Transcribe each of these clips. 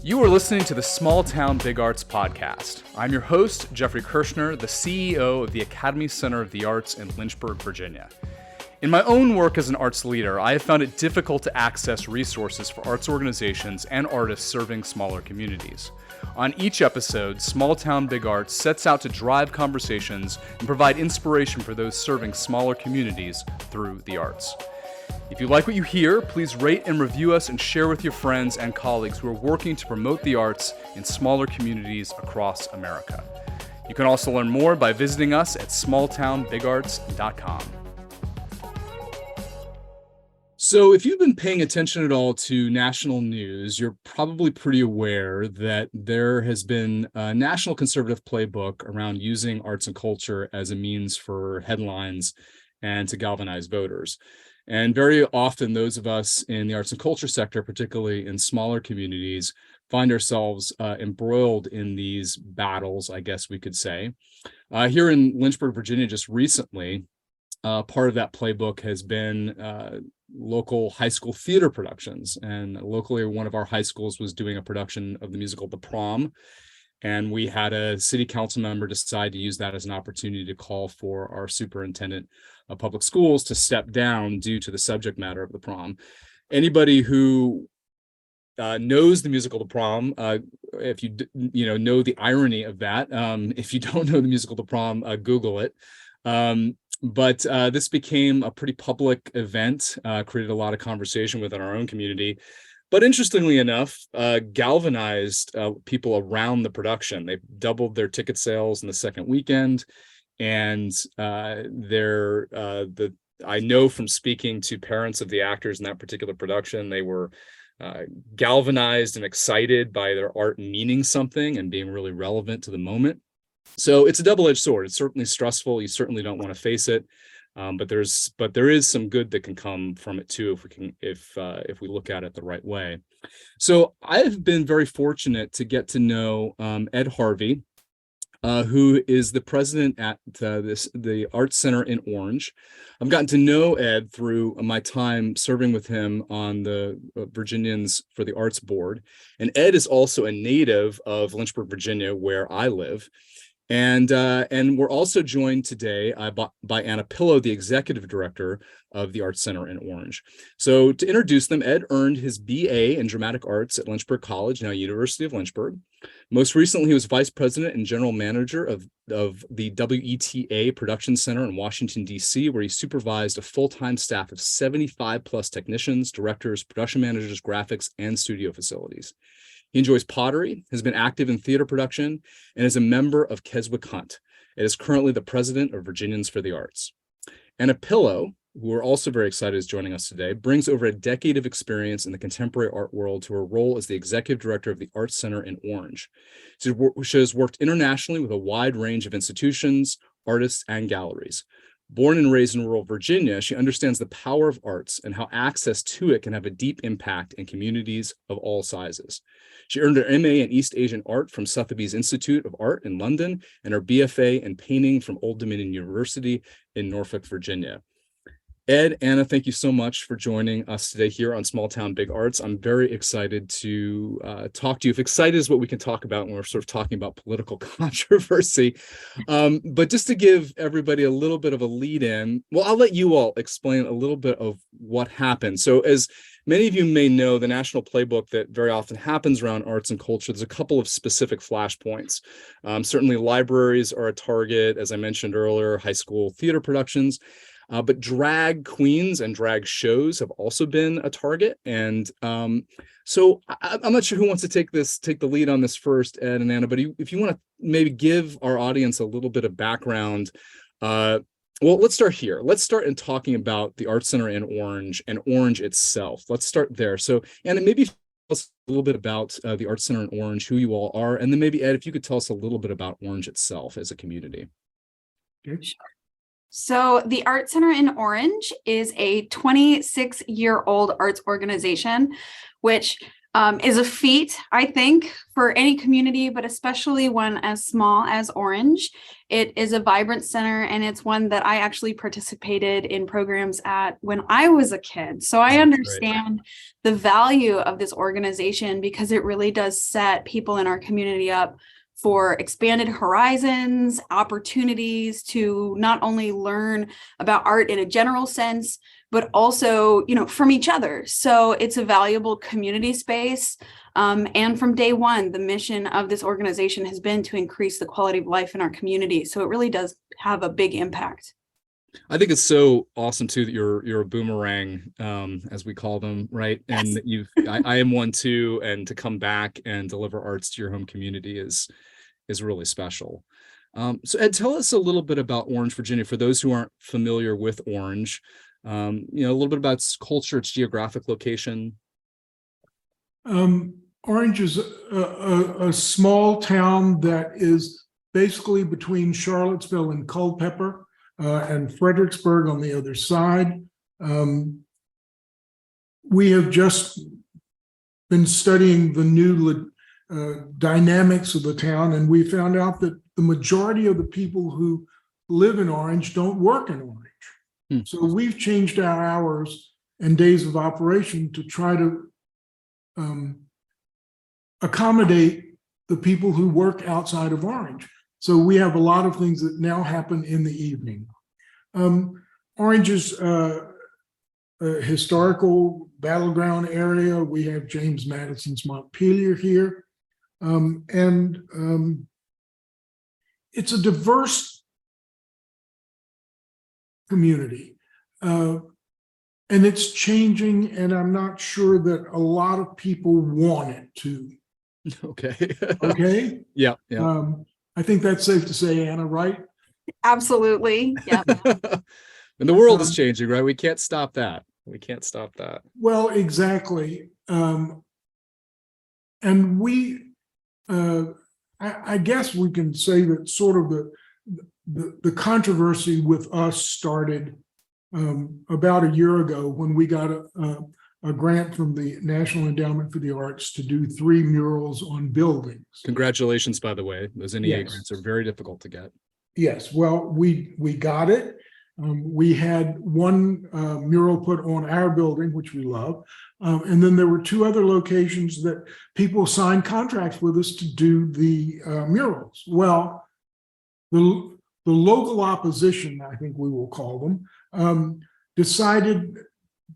You are listening to the Small Town Big Arts podcast. I'm your host, Jeffrey Kirshner, the CEO of the Academy Center of the Arts in Lynchburg, Virginia. In my own work as an arts leader, I have found it difficult to access resources for arts organizations and artists serving smaller communities. On each episode, Small Town Big Arts sets out to drive conversations and provide inspiration for those serving smaller communities through the arts. If you like what you hear, please rate and review us and share with your friends and colleagues who are working to promote the arts in smaller communities across America. You can also learn more by visiting us at smalltownbigarts.com. So if you've been paying attention at all to national news, you're probably pretty aware that there has been a national conservative playbook around using arts and culture as a means for headlines and to galvanize voters. And very often, those of us in the arts and culture sector, particularly in smaller communities, find ourselves embroiled in these battles, I guess we could say. Here in Lynchburg, Virginia, just recently, part of that playbook has been local high school theater productions. And locally, one of our high schools was doing a production of the musical The Prom. And we had a city council member decide to use that as an opportunity to call for our superintendent of public schools to step down due to the subject matter of The Prom. Anybody who knows the musical The Prom, if you know the irony of that, if you don't know the musical The Prom, Google it. But this became a pretty public event, created a lot of conversation within our own community. But interestingly enough, galvanized people around the production. They doubled their ticket sales in the second weekend, and I know from speaking to parents of the actors in that particular production, they were galvanized and excited by their art meaning something and being really relevant to the moment. So it's a double-edged sword. It's certainly stressful. You certainly don't want to face it. But there is some good that can come from it too if we look at it the right way. So I've been very fortunate to get to know Ed Harvey, who is the president at the Arts Center in Orange. I've gotten to know Ed through my time serving with him on the Virginians for the Arts Board, and Ed is also a native of Lynchburg, Virginia, where I live. And we're also joined today by Anna Pillow, the executive director of the Arts Center in Orange. So to introduce them, Ed earned his BA in dramatic arts at Lynchburg College, now University of Lynchburg. Most recently, he was vice president and general manager of the WETA Production Center in Washington, D.C., where he supervised a full-time staff of 75 plus technicians, directors, production managers, graphics, and studio facilities. He enjoys pottery, has been active in theater production, and is a member of Keswick Hunt. It is currently the president of Virginians for the Arts. Anna Pillow, who we're also very excited is joining us today, brings over a decade of experience in the contemporary art world to her role as the executive director of the Arts Center in Orange. She has worked internationally with a wide range of institutions, artists, and galleries. Born and raised in rural Virginia, she understands the power of arts and how access to it can have a deep impact in communities of all sizes. She earned her MA in East Asian Art from Sotheby's Institute of Art in London and her BFA in painting from Old Dominion University in Norfolk, Virginia. Ed, Anna, thank you so much for joining us today here on Small Town Big Arts. I'm very excited to talk to you. If excited is what we can talk about when we're sort of talking about political controversy. But just to give everybody a little bit of a lead in, well, I'll let you all explain a little bit of what happened. So as many of you may know, the national playbook that very often happens around arts and culture, there's a couple of specific flashpoints. Certainly libraries are a target, as I mentioned earlier, high school theater productions. But drag queens and drag shows have also been a target. And so I'm not sure who wants to take the lead on this first, Ed and Anna, but if you want to maybe give our audience a little bit of background. Well, let's start here. Let's start in talking about the Arts Center in Orange and Orange itself. Let's start there. So, Anna, maybe tell us a little bit about the Arts Center in Orange, who you all are, and then maybe, Ed, if you could tell us a little bit about Orange itself as a community. Sure. So the Art Center in Orange is a 26-year-old arts organization, which is a feat, I think, for any community, but especially one as small as Orange. It is a vibrant center, and it's one that I actually participated in programs at when I was a kid. So I understand the value of this organization because it really does set people in our community up for expanded horizons, opportunities to not only learn about art in a general sense, but also, from each other. So it's a valuable community space. And from day one, the mission of this organization has been to increase the quality of life in our community. So it really does have a big impact. I think it's so awesome too that you're a boomerang, as we call them, right? Yes. And that I am one too, and to come back and deliver arts to your home community is really special. So Ed, tell us a little bit about Orange, Virginia, for those who aren't familiar with Orange. A little bit about its culture, its geographic location. Orange is a small town that is basically between Charlottesville and Culpeper, and Fredericksburg on the other side. We have just been studying the new dynamics of the town, and we found out that the majority of the people who live in Orange don't work in Orange. So we've changed our hours and days of operation to try to accommodate the people who work outside of Orange. So we have a lot of things that now happen in the evening. Orange is a historical battleground area. We have James Madison's Montpelier here. It's a diverse community, and it's changing, and I'm not sure that a lot of people want it to. Okay. Okay. Yeah. I think that's safe to say, Anna, right? Absolutely. Yeah. And the world is changing, right? We can't stop that. Well, exactly. And we, I guess we can say that sort of the controversy with us started about a year ago when we got a grant from the National Endowment for the Arts to do 3 murals on buildings. Congratulations, by the way. Those NEA grants are very difficult to get. Yes, well, we got it. We had one mural put on our building, which we love. And then there were 2 other locations that people signed contracts with us to do the murals. Well, the local opposition, I think we will call them, decided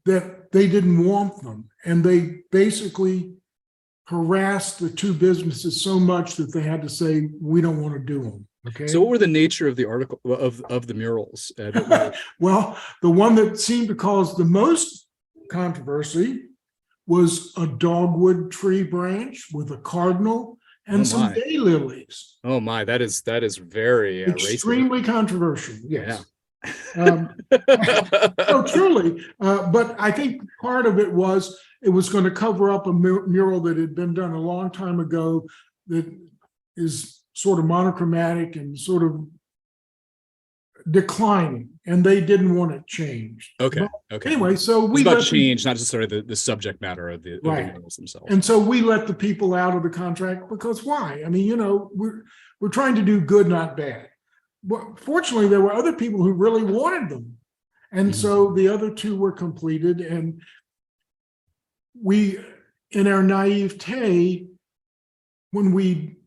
that they didn't want them. And they basically harassed the 2 businesses so much that they had to say, we don't want to do them. Okay. So what were the nature of the article of the murals? Well, the one that seemed to cause the most controversy was a dogwood tree branch with a cardinal and some daylilies. Oh my, that is very extremely controversial. Yes. Yeah. No, truly. But I think part of it was going to cover up a mural that had been done a long time ago that is sort of monochromatic and sort of declining, and they didn't want it changed. Okay. Anyway, so we about change, not necessarily the subject matter of the murals themselves. And so we let the people out of the contract because why? I mean, we're trying to do good, not bad. But fortunately, there were other people who really wanted them, and so the other 2 were completed. And we, in our naivete, when we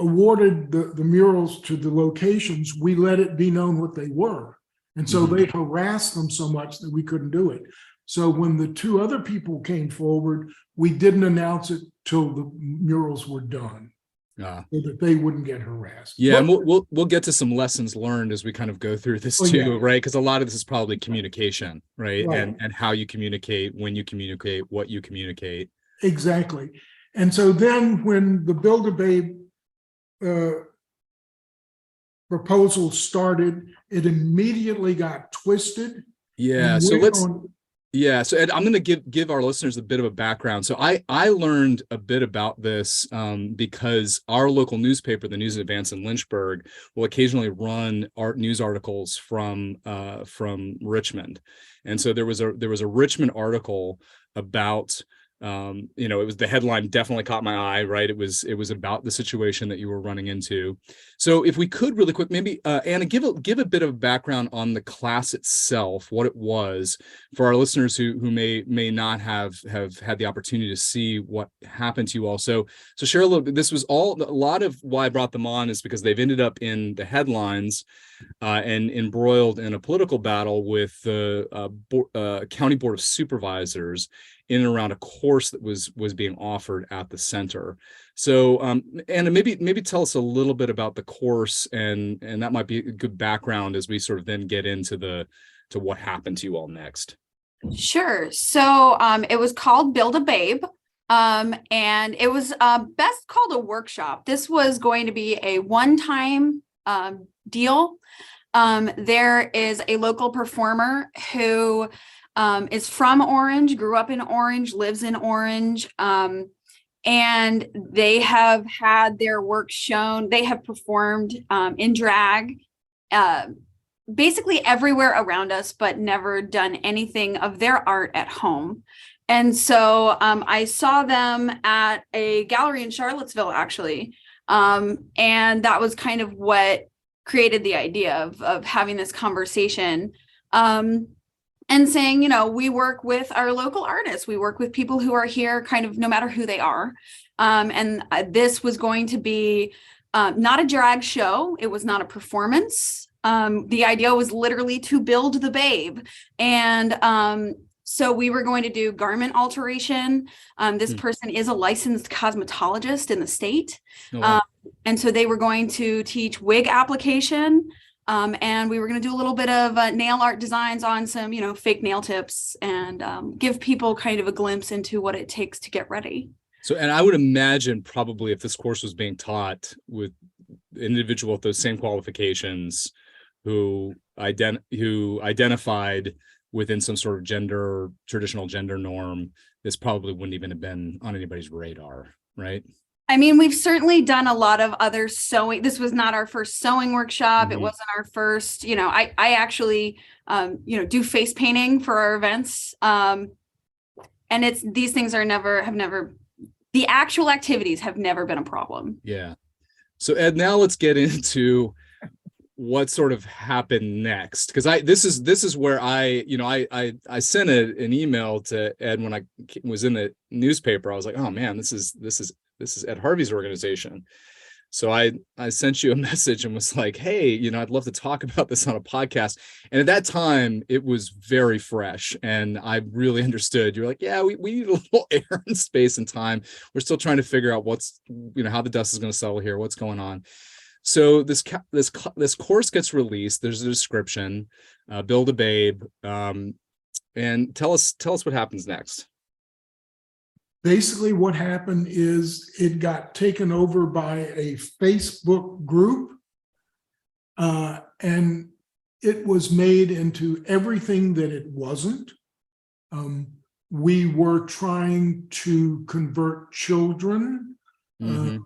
awarded the murals to the locations, we let it be known what they were. And so they harassed them so much that we couldn't do it. So when the 2 other people came forward, we didn't announce it till the murals were done, so that they wouldn't get harassed. Yeah, and we'll get to some lessons learned as we kind of go through this too, right? Because a lot of this is probably communication, right? And how you communicate, when you communicate, what you communicate. Exactly. And so then when the Build-A-Babe proposal started, it immediately got twisted. Yeah. So so Ed, I'm going to give our listeners a bit of a background. So I learned a bit about this because our local newspaper, the News and Advance in Lynchburg, will occasionally run art news articles from Richmond. And so there was a Richmond article about it was, the headline definitely caught my eye, right? It was about the situation that you were running into. So if we could really quick, maybe Anna, give a bit of background on the class itself, what it was for our listeners who may not have had the opportunity to see what happened to you all. So share a little bit. This was a lot of why I brought them on is because they've ended up in the headlines and embroiled in a political battle with the County Board of Supervisors in and around a course that was being offered at the center. So Anna, maybe tell us a little bit about the course, and that might be a good background as we sort of then get into to what happened to you all next. Sure. So it was called Build a Babe. And it was best called a workshop. This was going to be a one-time deal. There is a local performer who is from Orange, grew up in Orange, lives in Orange, and they have had their work shown. They have performed in drag basically everywhere around us, but never done anything of their art at home. And so I saw them at a gallery in Charlottesville, actually. And that was kind of what created the idea of having this conversation. And saying, we work with our local artists. We work with people who are here kind of no matter who they are. And this was going to be not a drag show. It was not a performance. The idea was literally to build the babe. And so we were going to do garment alteration. This person is a licensed cosmetologist in the state. Oh, wow. And so they were going to teach wig application. And we were going to do a little bit of nail art designs on some, fake nail tips, and give people kind of a glimpse into what it takes to get ready. So, and I would imagine probably if this course was being taught with an individual with those same qualifications who identified within some sort of traditional gender norm, this probably wouldn't even have been on anybody's radar, right? I mean, we've certainly done a lot of other sewing. This was not our first sewing workshop. It wasn't our first, I actually, do face painting for our events. And these things the actual activities have never been a problem. Yeah. So Ed, now let's get into what sort of happened next. Cause this is where I sent an email to Ed when I was in the newspaper. I was like, oh man, this is Ed Harvey's organization. So I sent you a message and was like, hey, I'd love to talk about this on a podcast. And at that time it was very fresh. And I really understood. You're like, yeah, we need a little air and space and time. We're still trying to figure out what's, how the dust is going to settle here, what's going on. So this course gets released. There's a description, Build a Babe. And tell us what happens next. Basically, what happened is it got taken over by a Facebook group, and it was made into everything that it wasn't. We were trying to convert children. I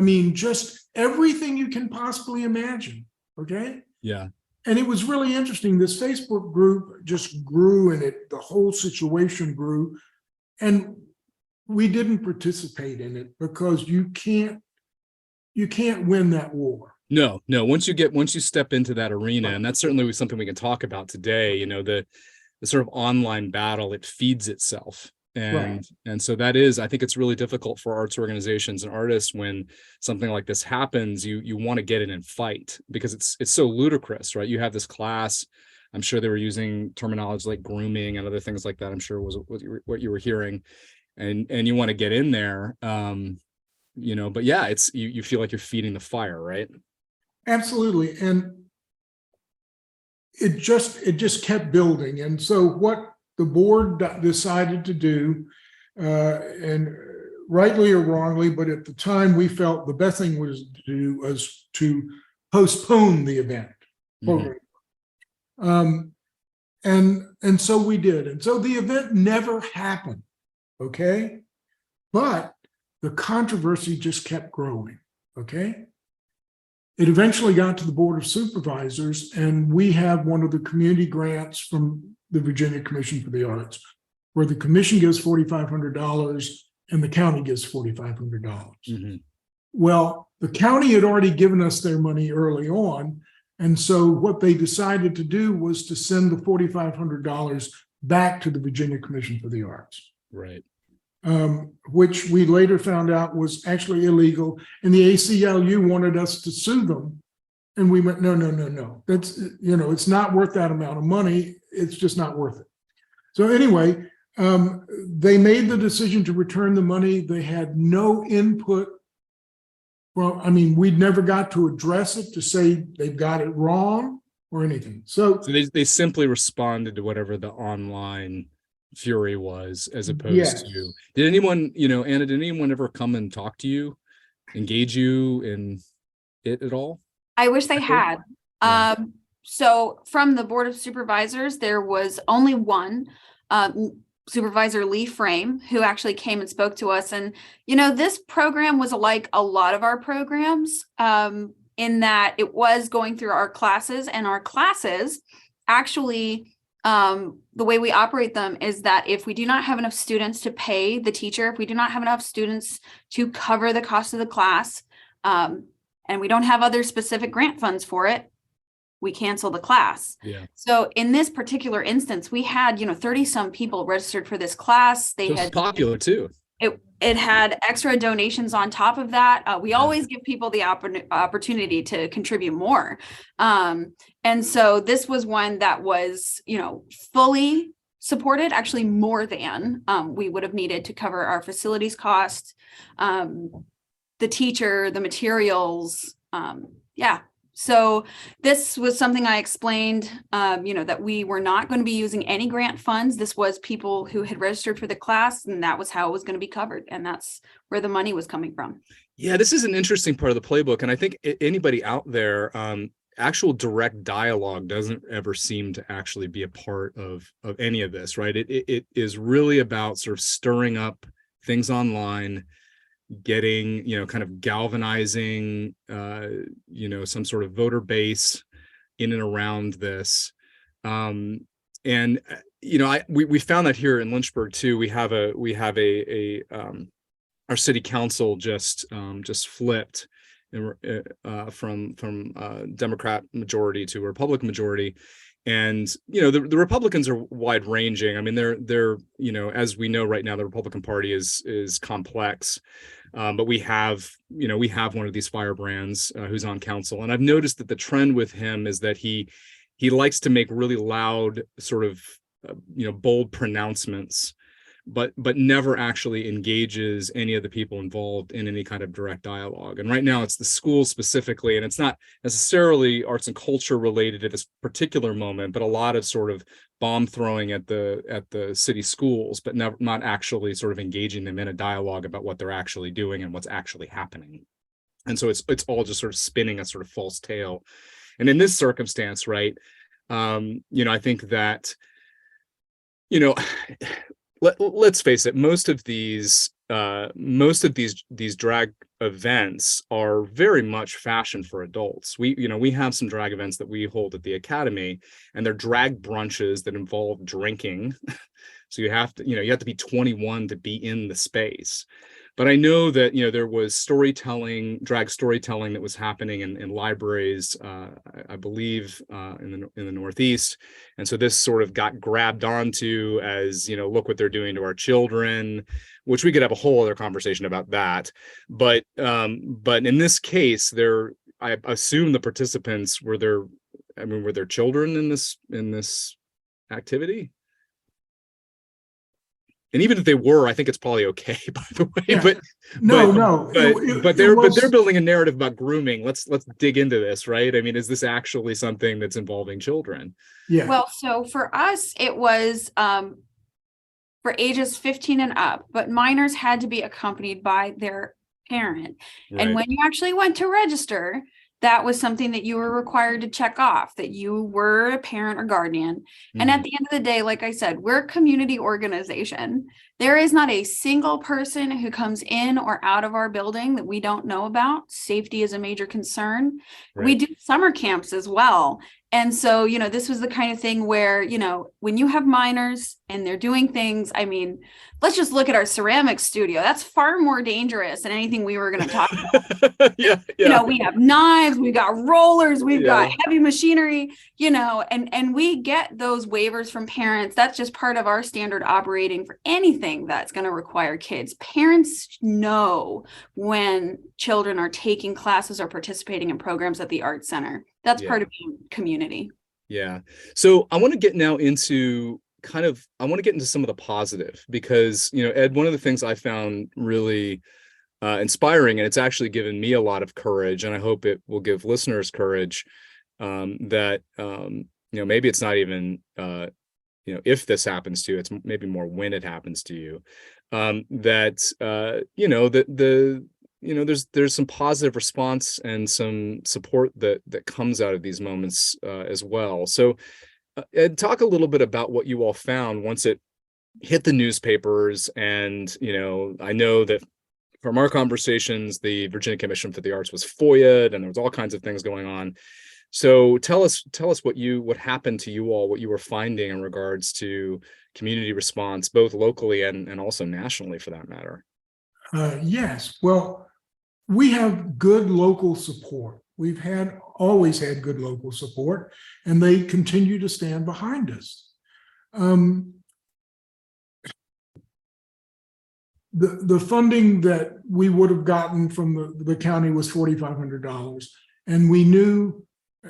mean, just everything you can possibly imagine. Okay. Yeah. And it was really interesting. This Facebook group just grew, and the whole situation grew. And we didn't participate in it because you can't win that war. No. Once you step into that arena, and that's certainly something we can talk about today, the sort of online battle, it feeds itself. And so that is, I think it's really difficult for arts organizations and artists when something like this happens. You want to get in and fight because it's so ludicrous, right? You have this class. I'm sure they were using terminology like grooming and other things like that. I'm sure was what you were hearing. And you want to get in there, but yeah, it's you feel like you're feeding the fire, right? Absolutely. And it just kept building. And so what the board decided to do, and rightly or wrongly, but at the time we felt the best thing was to do was to postpone the event. And so we did. And so the event never happened. Okay. But the controversy just kept growing. Okay. It eventually got to the Board of Supervisors, and we have one of the community grants from the Virginia Commission for the Arts where the commission gives $4,500 and the county gives $4,500. Mhm. Well, the county had already given us their money early on. And so what they decided to do was to send the $4,500 back to the Virginia Commission for the Arts, Right. which we later found out was actually illegal. And the ACLU wanted us to sue them. And we went, no. That's, it's not worth that amount of money. It's just not worth it. So anyway, they made the decision to return the money. They had no input. Well, I mean, we'd never got to address it to say they've got it wrong or anything. So they simply responded to whatever the online fury was, as opposed Yes. to, did anyone, Anna, did anyone ever come and talk to you, engage you in it at all? I wish they had. Yeah. So from the Board of Supervisors, there was only one, Supervisor Lee Frame, who actually came and spoke to us. And, this program was like a lot of our programs, in that it was going through our classes, and our classes actually, the way we operate them is that if we do not have enough students to pay the teacher, if we do not have enough students to cover the cost of the class, and we don't have other specific grant funds for it, we cancel the class. Yeah. So in this particular instance, we had, 30 some people registered for this class. They So it's had popular too. it had extra donations on top of that. We always give people the opportunity to contribute more. And so this was one that was, fully supported, actually more than we would have needed to cover our facilities cost, the teacher, the materials. So this was something I explained, that we were not going to be using any grant funds. This was people who had registered for the class, and that was how it was going to be covered. And that's where the money was coming from. Yeah, this is an interesting part of the playbook. And I think anybody out there, actual direct dialogue doesn't ever seem to actually be a part of any of this, right? It is really about sort of stirring up things online, getting, kind of galvanizing, some sort of voter base in and around this. We found that here in Lynchburg too. We have our city council just flipped from Democrat majority to a Republican majority. And, the Republicans are wide ranging. I mean, they're, as we know right now, the Republican Party is complex. But we have one of these firebrands who's on council. And I've noticed that the trend with him is that he likes to make really loud sort of, bold pronouncements, but never actually engages any of the people involved in any kind of direct dialogue. And right now it's the schools specifically, and it's not necessarily arts and culture related at this particular moment, but a lot of sort of bomb throwing at the city schools, but not actually sort of engaging them in a dialogue about what they're actually doing and what's actually happening. And so it's all just sort of spinning a sort of false tale. And in this circumstance, right, I think that, let's face it, most of these drag events are very much fashioned for adults. We have some drag events that we hold at the academy, and they're drag brunches that involve drinking. So you have to be 21 to be in the space. But I know that, there was drag storytelling that was happening in libraries, I believe, in the Northeast. And so this sort of got grabbed onto as, look what they're doing to our children, which we could have a whole other conversation about that. But in this case, I assume the participants were their children in this activity. And even if they were, I think it's probably okay, by the way. Yeah. But they're building a narrative about grooming. Let's dig into this, right? I mean, is this actually something that's involving children? Yeah. Well, so for us, it was for ages 15 and up, but minors had to be accompanied by their parent. Right. And when you actually went to register, that was something that you were required to check off, that you were a parent or guardian. Mm-hmm. And at the end of the day, like I said, we're a community organization. There is not a single person who comes in or out of our building that we don't know about. Safety is a major concern. Right. We do summer camps as well. And so, you know, this was the kind of thing where, you know, when you have minors and they're doing things, I mean, let's just look at our ceramics studio. That's far more dangerous than anything we were going to talk about. Yeah. You know, we have knives, we've got rollers, we've Yeah. got heavy machinery, you know, and we get those waivers from parents. That's just part of our standard operating for anything that's going to require kids. Parents know when children are taking classes or participating in programs at the Art Center. That's Yeah. part of being community. Yeah. So I want to get now into I want to get into some of the positive, because, you know, Ed, one of the things I found really inspiring, and it's actually given me a lot of courage, and I hope it will give listeners courage, that, you know, maybe it's not even, you know, if this happens to you, it's maybe more when it happens to you, that, you know, you know, there's some positive response and some support that comes out of these moments as well. So Ed, talk a little bit about what you all found once it hit the newspapers. And, you know, I know that from our conversations, the Virginia Commission for the Arts was FOIA'd, and there was all kinds of things going on. So tell us what happened to you all, what you were finding in regards to community response, both locally and also nationally, for that matter. Yes. Well, we have good local support. We've always had good local support, and they continue to stand behind us. The funding that we would have gotten from the county was $4,500, and we knew,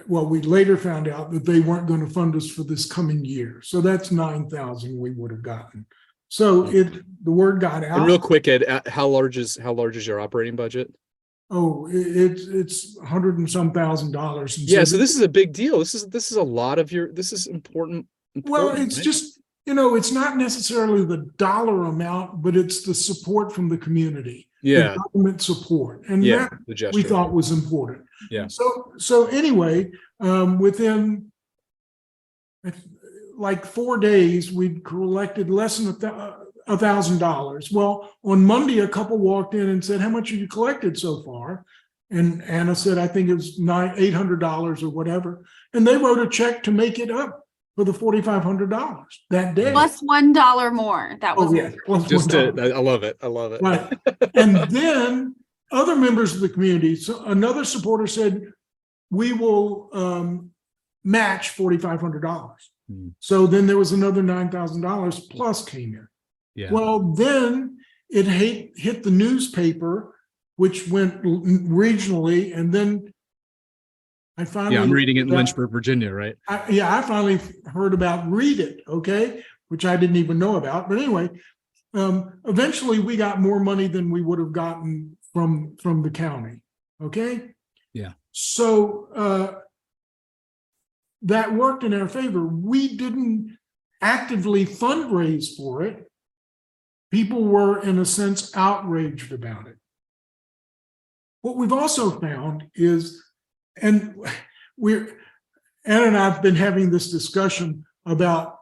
well, we later found out that they weren't going to fund us for this coming year. So that's $9,000 we would have gotten. So the word got out. And real quick, Ed, how large is your operating budget? Oh, it's $100 and some thousand. Yeah, so this is a big deal. This is a lot of this is important. Well, it's right? just, you know, it's not necessarily the dollar amount, but it's the support from the community. Yeah. The government support. And Yeah, that the gesture. we thought was important. Yeah. So anyway, within like 4 days, we'd collected less than $1,000. Well, on Monday, a couple walked in and said, "How much have you collected so far?" And Anna said, "I think it was $800 or whatever." And they wrote a check to make it up for the $4,500 that day. Plus $1 more. That was Just I love it. I love it. Right. And then other members of the community. So another supporter said, "We will match $4,500." So then there was another $9,000 plus came in. Yeah. Well, then it hit the newspaper, which went regionally, and then I finally. Yeah, I'm reading it in Lynchburg, Virginia, right? I finally heard about Read It, okay, which I didn't even know about. But anyway, eventually we got more money than we would have gotten from the county, okay? Yeah. So that worked in our favor. We didn't actively fundraise for it. People were, in a sense, outraged about it. What we've also found is, and Anna and I have been having this discussion about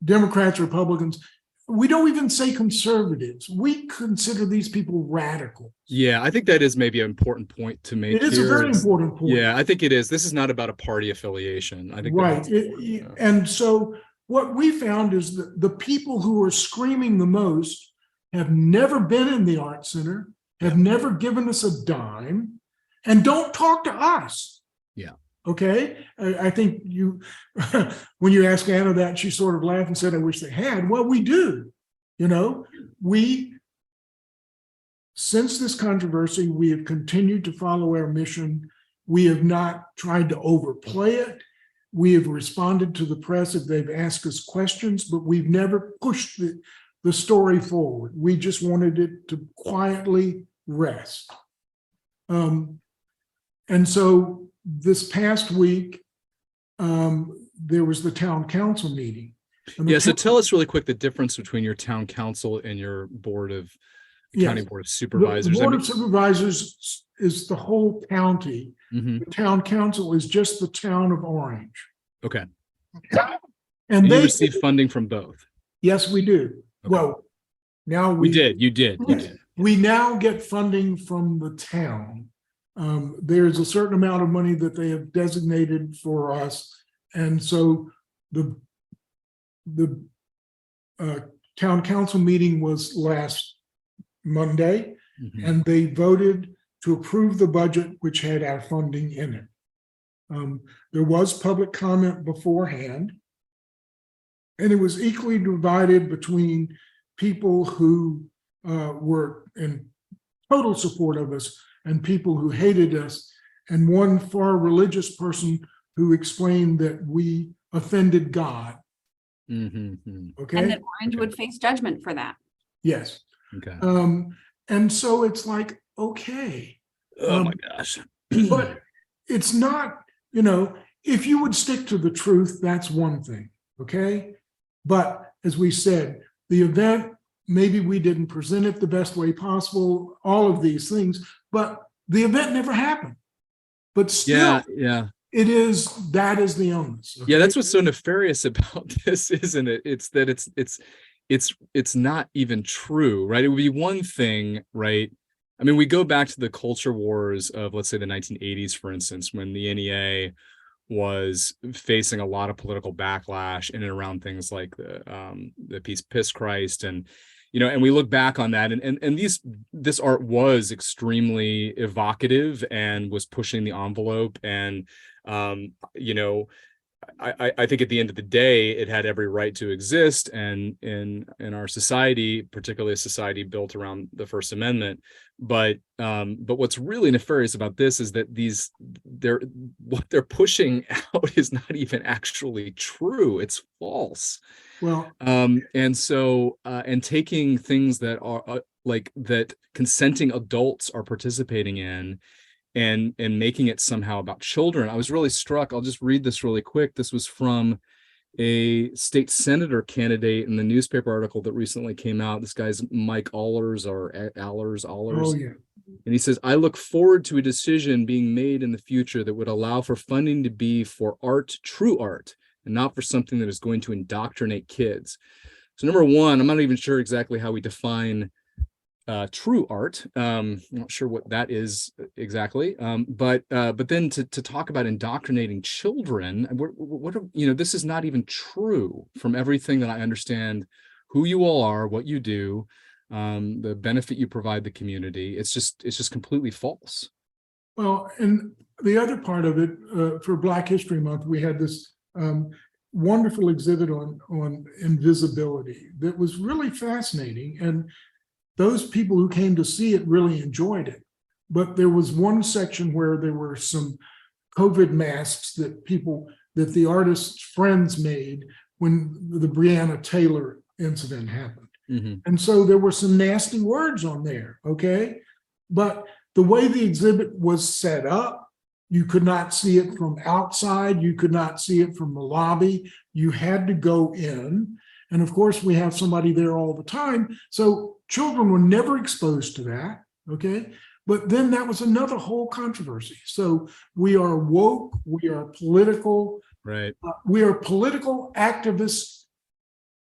Democrats, Republicans. We don't even say conservatives. We consider these people radical. Yeah, I think that is maybe an important point to make. It is a very important point. Yeah, I think it is. This is not about a party affiliation. I think right. And so what we found is that the people who are screaming the most have never been in the Art Center, have never given us a dime, and don't talk to us. Yeah. Okay. I think when you ask Anna that, she sort of laughed and said, "I wish they had." Well, we do. You know, since this controversy, we have continued to follow our mission. We have not tried to overplay it. We have responded to the press if they've asked us questions, but we've never pushed the story forward. We just wanted it to quietly rest. And so this past week, there was the town council meeting. Yeah, so tell us really quick the difference between your town council and your county board of supervisors. The board of supervisors is the whole county. Mm-hmm. The town council is just the town of Orange. Okay. And they receive funding from both. Yes, we do. Well, now You did. we now get funding from the town. There's a certain amount of money that they have designated for us. And so the town council meeting was last Monday, Mhm. and they voted to approve the budget, which had our funding in it. There was public comment beforehand, and it was equally divided between people who were in total support of us and people who hated us, and one far religious person who explained that we offended God. Mhm. Okay. And that Orange Okay. would face judgment for that. Yes. Okay. And so it's like, okay, Oh my gosh. but it's not, if you would stick to the truth, that's one thing. Okay. But as we said, the event, maybe we didn't present it the best way possible, all of these things, but the event never happened. But still, Yeah. that is the onus. Yeah, okay? that's what's so nefarious about this, isn't it? It's that it's not even true, right? It would be one thing, right? I mean, we go back to the culture wars of, let's say, the 1980s, for instance, when the NEA was facing a lot of political backlash in and around things like the piece Piss Christ, and and we look back on that, and this art was extremely evocative and was pushing the envelope, and I think at the end of the day, it had every right to exist, and in our society, particularly a society built around the First Amendment. But what's really nefarious about this is that what they're pushing out is not even actually true. It's false. Well, And so and taking things that are like that consenting adults are participating in, and making it somehow about children. I was really struck. I'll just read this really quick. This was from a state senator candidate in the newspaper article that recently came out. This guy's Mike Allers, oh yeah. and he says, "I look forward to a decision being made in the future that would allow for funding to be for art, true art, and not for something that is going to indoctrinate kids." So number one, I'm not even sure exactly how we define true art. I'm not sure what that is exactly. But then to talk about indoctrinating children, this is not even true from everything that I understand who you all are, what you do, the benefit you provide the community. It's just completely false. Well, and the other part of it, for Black History Month, we had this wonderful exhibit on invisibility that was really fascinating. And those people who came to see it really enjoyed it. But there was one section where there were some COVID masks that the artist's friends made when the Breonna Taylor incident happened. Mm-hmm. And so there were some nasty words on there, okay? But the way the exhibit was set up, you could not see it from outside. You could not see it from the lobby. You had to go in. And of course, we have somebody there all the time. So children were never exposed to that, okay? But then that was another whole controversy. So we are woke, we are political, Right? We are political activists.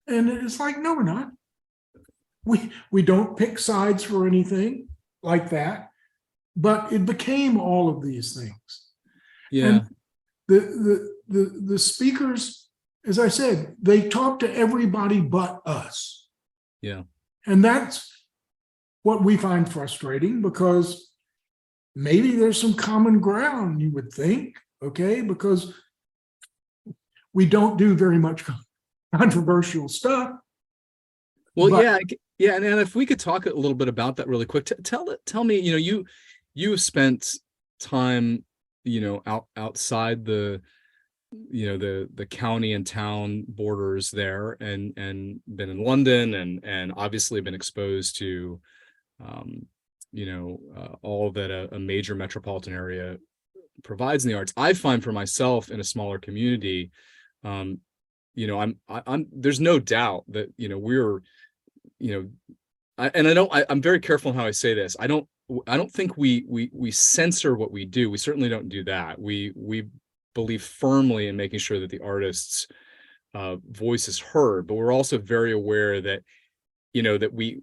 And it's like, no, we're not. We don't pick sides for anything like that. But it became all of these things. Yeah. And the speakers, as I said, they talk to everybody but us. Yeah. And that's what we find frustrating, because maybe there's some common ground, you would think, okay? Because we don't do very much controversial stuff. Well, but, yeah. And if we could talk a little bit about that really quick, tell me, you spent time, outside the county and town borders there, and been in London, and obviously been exposed to all that a major metropolitan area provides in the arts. I find for myself in a smaller community, I'm there's no doubt that we're I'm very careful in how I say this. I don't think we censor what we do. We certainly don't do that. We believe firmly in making sure that the artist's voice is heard, but we're also very aware that that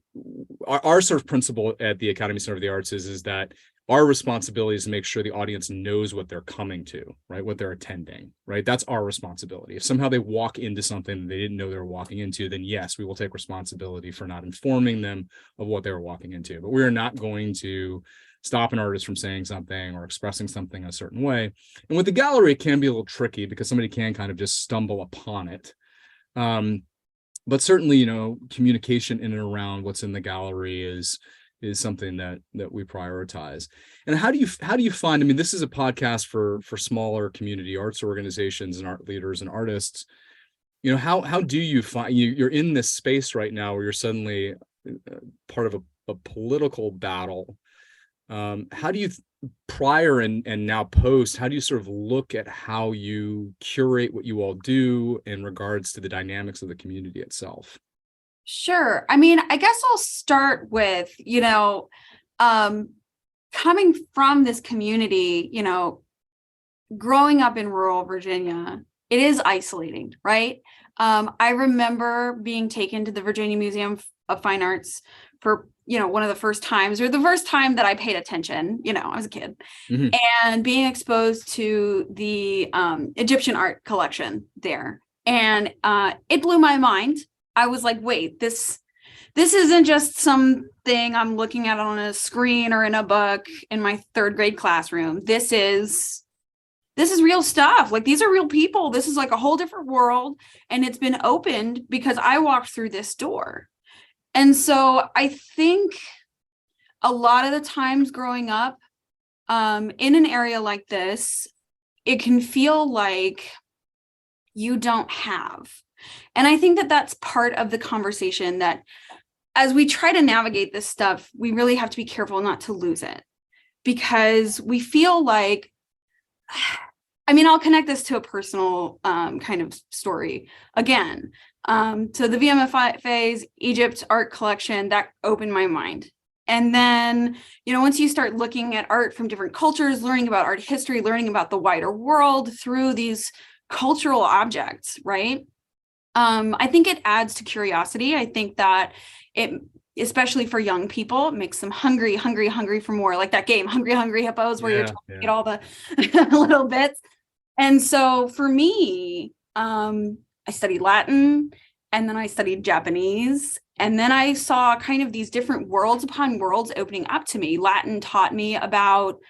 our sort of principle at the Academy Center of the Arts is that our responsibility is to make sure the audience knows what they're coming to, right? What they're attending, right? That's our responsibility. If somehow they walk into something they didn't know they were walking into, then yes, we will take responsibility for not informing them of what they were walking into. But we are not going to stop an artist from saying something or expressing something a certain way. And with the gallery, it can be a little tricky because somebody can kind of just stumble upon it. But certainly, communication in and around what's in the gallery is something that we prioritize. And how do you find, I mean, this is a podcast for smaller community arts organizations and art leaders and artists. How do you find, you're in this space right now where you're suddenly part of a political battle. How do you, prior and now post, how do you sort of look at how you curate what you all do in regards to the dynamics of the community itself? Sure. I mean, I guess I'll start with, coming from this community, growing up in rural Virginia, it is isolating, right? I remember being taken to the Virginia Museum of Fine Arts for, one of the first times, or the first time that I paid attention, I was a kid, Mm-hmm. and being exposed to the Egyptian art collection there. And it blew my mind. I was like, wait, this isn't just something I'm looking at on a screen or in a book in my third grade classroom. This is real stuff. Like, these are real people. This is like a whole different world. And it's been opened because I walked through this door. And so I think a lot of the times growing up in an area like this, it can feel like you don't have. And I think that that's part of the conversation, that as we try to navigate this stuff, we really have to be careful not to lose it, because we feel like, I mean, I'll connect this to a personal kind of story again. So the VMFA's Egypt art collection, that opened my mind. And then, once you start looking at art from different cultures, learning about art history, learning about the wider world through these cultural objects, right? I think it adds to curiosity. I think that it, especially for young people, makes them hungry for more, like that game, Hungry Hungry Hippos, where you're trying to get all the little bits. And so for me, I studied Latin, and then I studied Japanese, and then I saw kind of these different worlds upon worlds opening up to me. Latin taught me about,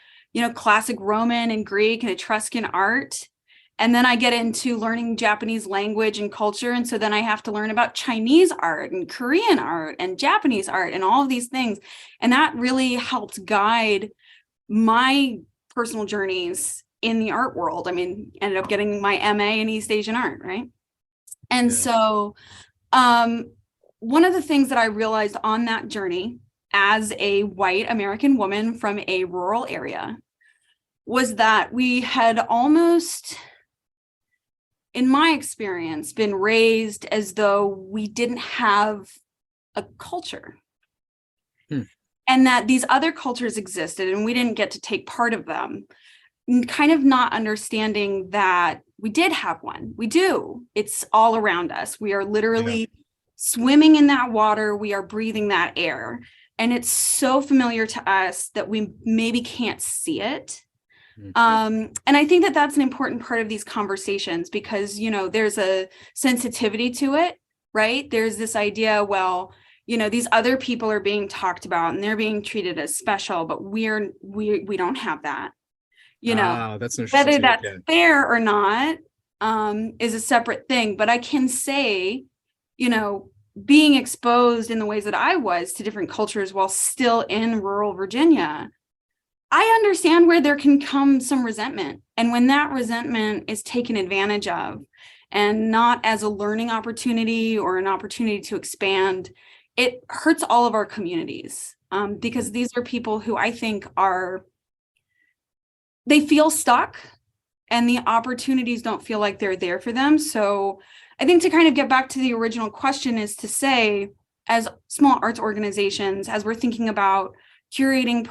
classic Roman and Greek and Etruscan art. And then I get into learning Japanese language and culture. And so then I have to learn about Chinese art and Korean art and Japanese art and all of these things. And that really helped guide my personal journeys in the art world. I mean, ended up getting my MA in East Asian art, right? And so one of the things that I realized on that journey as a white American woman from a rural area was that we had almost, in my experience, been raised as though we didn't have a culture. And that these other cultures existed and we didn't get to take part of them, kind of not understanding that we did have one. We do. It's all around us. We are literally swimming in that water. We are breathing that air. And it's so familiar to us that we maybe can't see it. And I think that that's an important part of these conversations, because, there's a sensitivity to it, right? There's this idea, well, these other people are being talked about and they're being treated as special, but we don't have that. That's whether that's fair or not is a separate thing. But I can say, being exposed in the ways that I was to different cultures while still in rural Virginia, I understand where there can come some resentment. And when that resentment is taken advantage of and not as a learning opportunity or an opportunity to expand, it hurts all of our communities, because these are people who I think they feel stuck and the opportunities don't feel like they're there for them. So I think to kind of get back to the original question is to say, as small arts organizations, as we're thinking about curating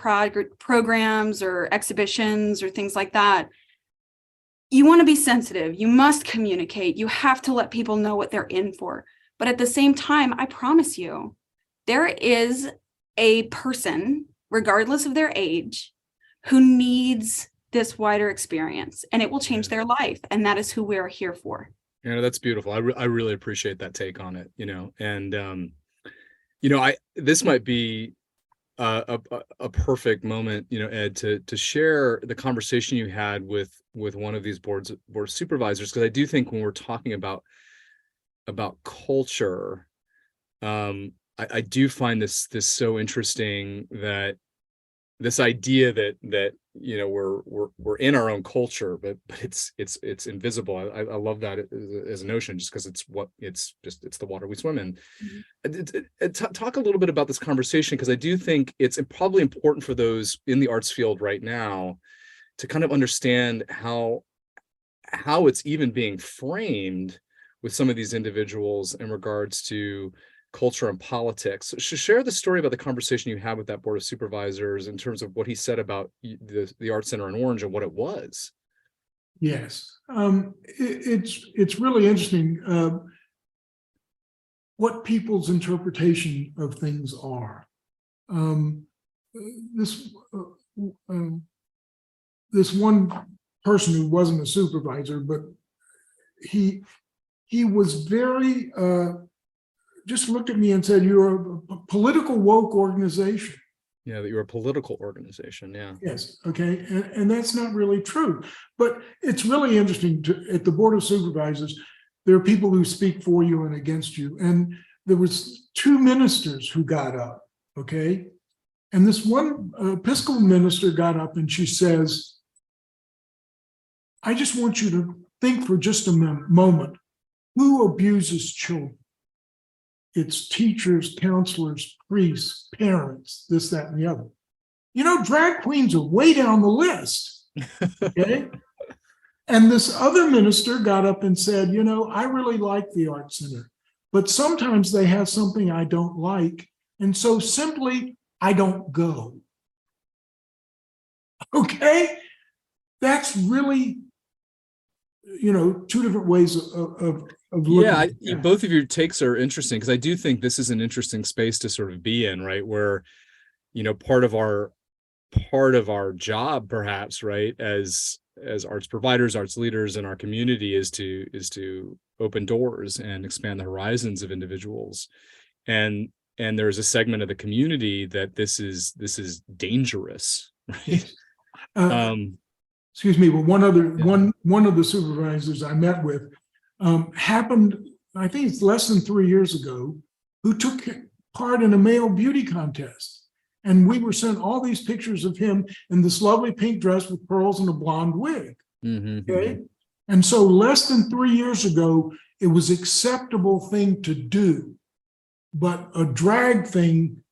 programs or exhibitions or things like that, you want to be sensitive. You must communicate. You have to let people know what they're in for. But at the same time, I promise you, there is a person, regardless of their age, who needs this wider experience, and it will change their life. And that is who we're here for. That's beautiful. I really appreciate that take on it, and this might be a perfect moment, Ed, to share the conversation you had with one of these board of supervisors, because I do think when we're talking about culture, I do find this so interesting, that this idea that we're in our own culture, but it's invisible. I love that as a notion, just because it's the water we swim in. Talk a little bit about this conversation, because I do think it's probably important for those in the arts field right now to kind of understand how it's even being framed with some of these individuals in regards to culture and politics. So share the story about the conversation you had with that board of supervisors in terms of what he said about the Art Center in Orange and what it was. Yes, it's really interesting what people's interpretation of things are. This one person who wasn't a supervisor, but he was very just looked at me and said, "You're a political woke organization." Yeah, that you're a political organization. Yeah. Yes. Okay. And that's not really true. But it's really interesting at the Board of Supervisors, there are people who speak for you and against you. And there was 2 ministers who got up. Okay. And this one Episcopal minister got up and she says, "I just want you to think for just a moment, who abuses children? It's teachers, counselors, priests, parents, this, that, and the other. Drag queens are way down the list." Okay. And this other minister got up and said, "I really like the Art Center, but sometimes they have something I don't like. And so simply, I don't go." Okay. That's really, 2 different ways of looking. Both of your takes are interesting, because I do think this is an interesting space to sort of be in, right? Where, part of our job, perhaps, right, as arts providers, arts leaders in our community is to open doors and expand the horizons of individuals. And there's a segment of the community that this is dangerous, right? Excuse me, but one of the supervisors I met with happened, I think it's less than 3 years ago, who took part in a male beauty contest. And we were sent all these pictures of him in this lovely pink dress with pearls and a blonde wig. Mm-hmm. Okay. And so less than 3 years ago, it was acceptable thing to do, but a drag thing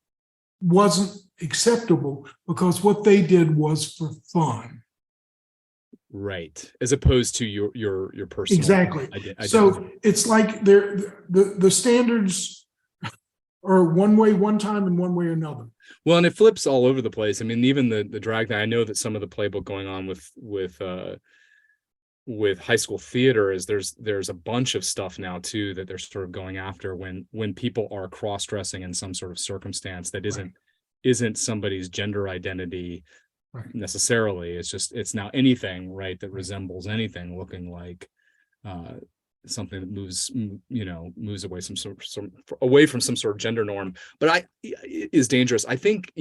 wasn't acceptable because what they did was for fun. Right, as opposed to your personal. Exactly. So it's like the standards are one way one time and one way another. Well, and it flips all over the place. I mean, even the drag thing. I know that some of the playbook going on with high school theater is there's a bunch of stuff now too that they're sort of going after when people are cross-dressing in some sort of circumstance that isn't somebody's gender identity. Right. Necessarily, it's now anything, right, that resembles anything looking like something that moves away from some sort of gender norm, but is dangerous. I think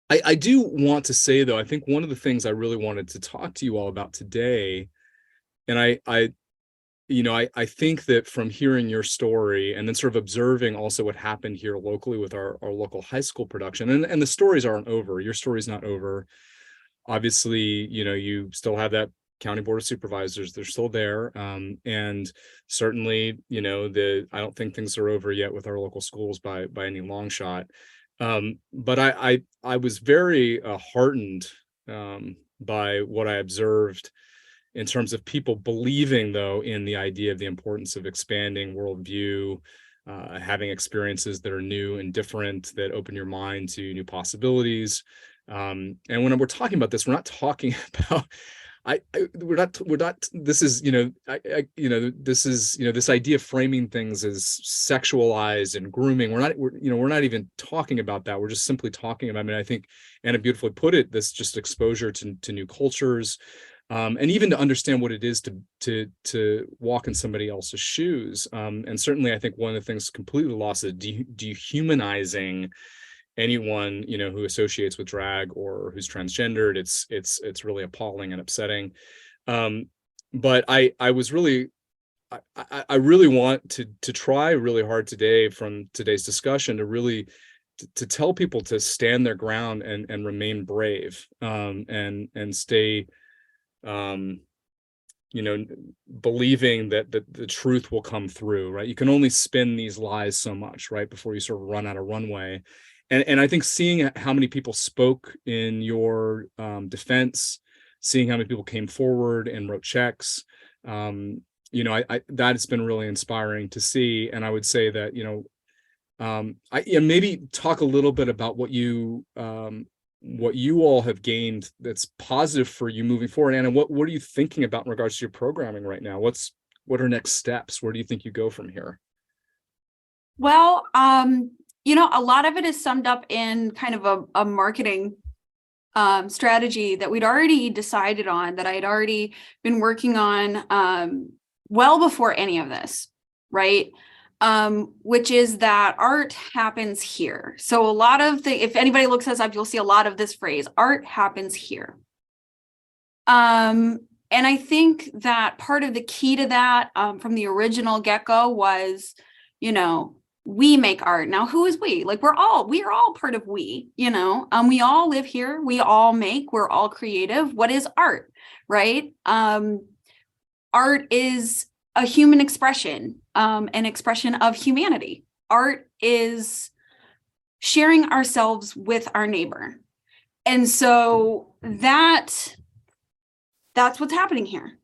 I do want to say, though, I think one of the things I really wanted to talk to you all about today, and I think that from hearing your story and then sort of observing also what happened here locally with our local high school production, and the stories aren't over. Your story's not over. Obviously, you still have that county board of supervisors. They're still there. And certainly, I don't think things are over yet with our local schools by any long shot. But I was very heartened by what I observed in terms of people believing, though, in the idea of the importance of expanding worldview, having experiences that are new and different, that open your mind to new possibilities. And when we're talking about this, we're not talking about, we're not, this is, this is, this idea of framing things as sexualized and grooming. We're not even talking about that. We're just simply talking about, I mean, I think Anna beautifully put it, this just exposure to new cultures, and even to understand what it is to walk in somebody else's shoes. And certainly I think one of the things completely lost is dehumanizing anyone, who associates with drag or who's transgendered. It's really appalling and upsetting. But I really want to try really hard today from today's discussion to really to tell people to stand their ground and remain brave, and stay, believing that the truth will come through, right? You can only spin these lies so much, right, before you sort of run out of runway. And I think seeing how many people spoke in your defense, seeing how many people came forward and wrote checks, that's been really inspiring to see. And I would say that, maybe talk a little bit about what you all have gained that's positive for you moving forward. Anna, what are you thinking about in regards to your programming right now? What are next steps? Where do you think you go from here? Well, a lot of it is summed up in kind of a marketing strategy that we'd already decided on, that I had already been working on well before any of this, right? Which is that art happens here. So a lot of if anybody looks us up, you'll see a lot of this phrase, art happens here. And I think that part of the key to that from the original get-go was, we make art. Now, who is we? Like, we are all part of we, we all live here. We all make, we're all creative. What is art, right? Art is a human expression, an expression of humanity. Art is sharing ourselves with our neighbor. And so that's what's happening here.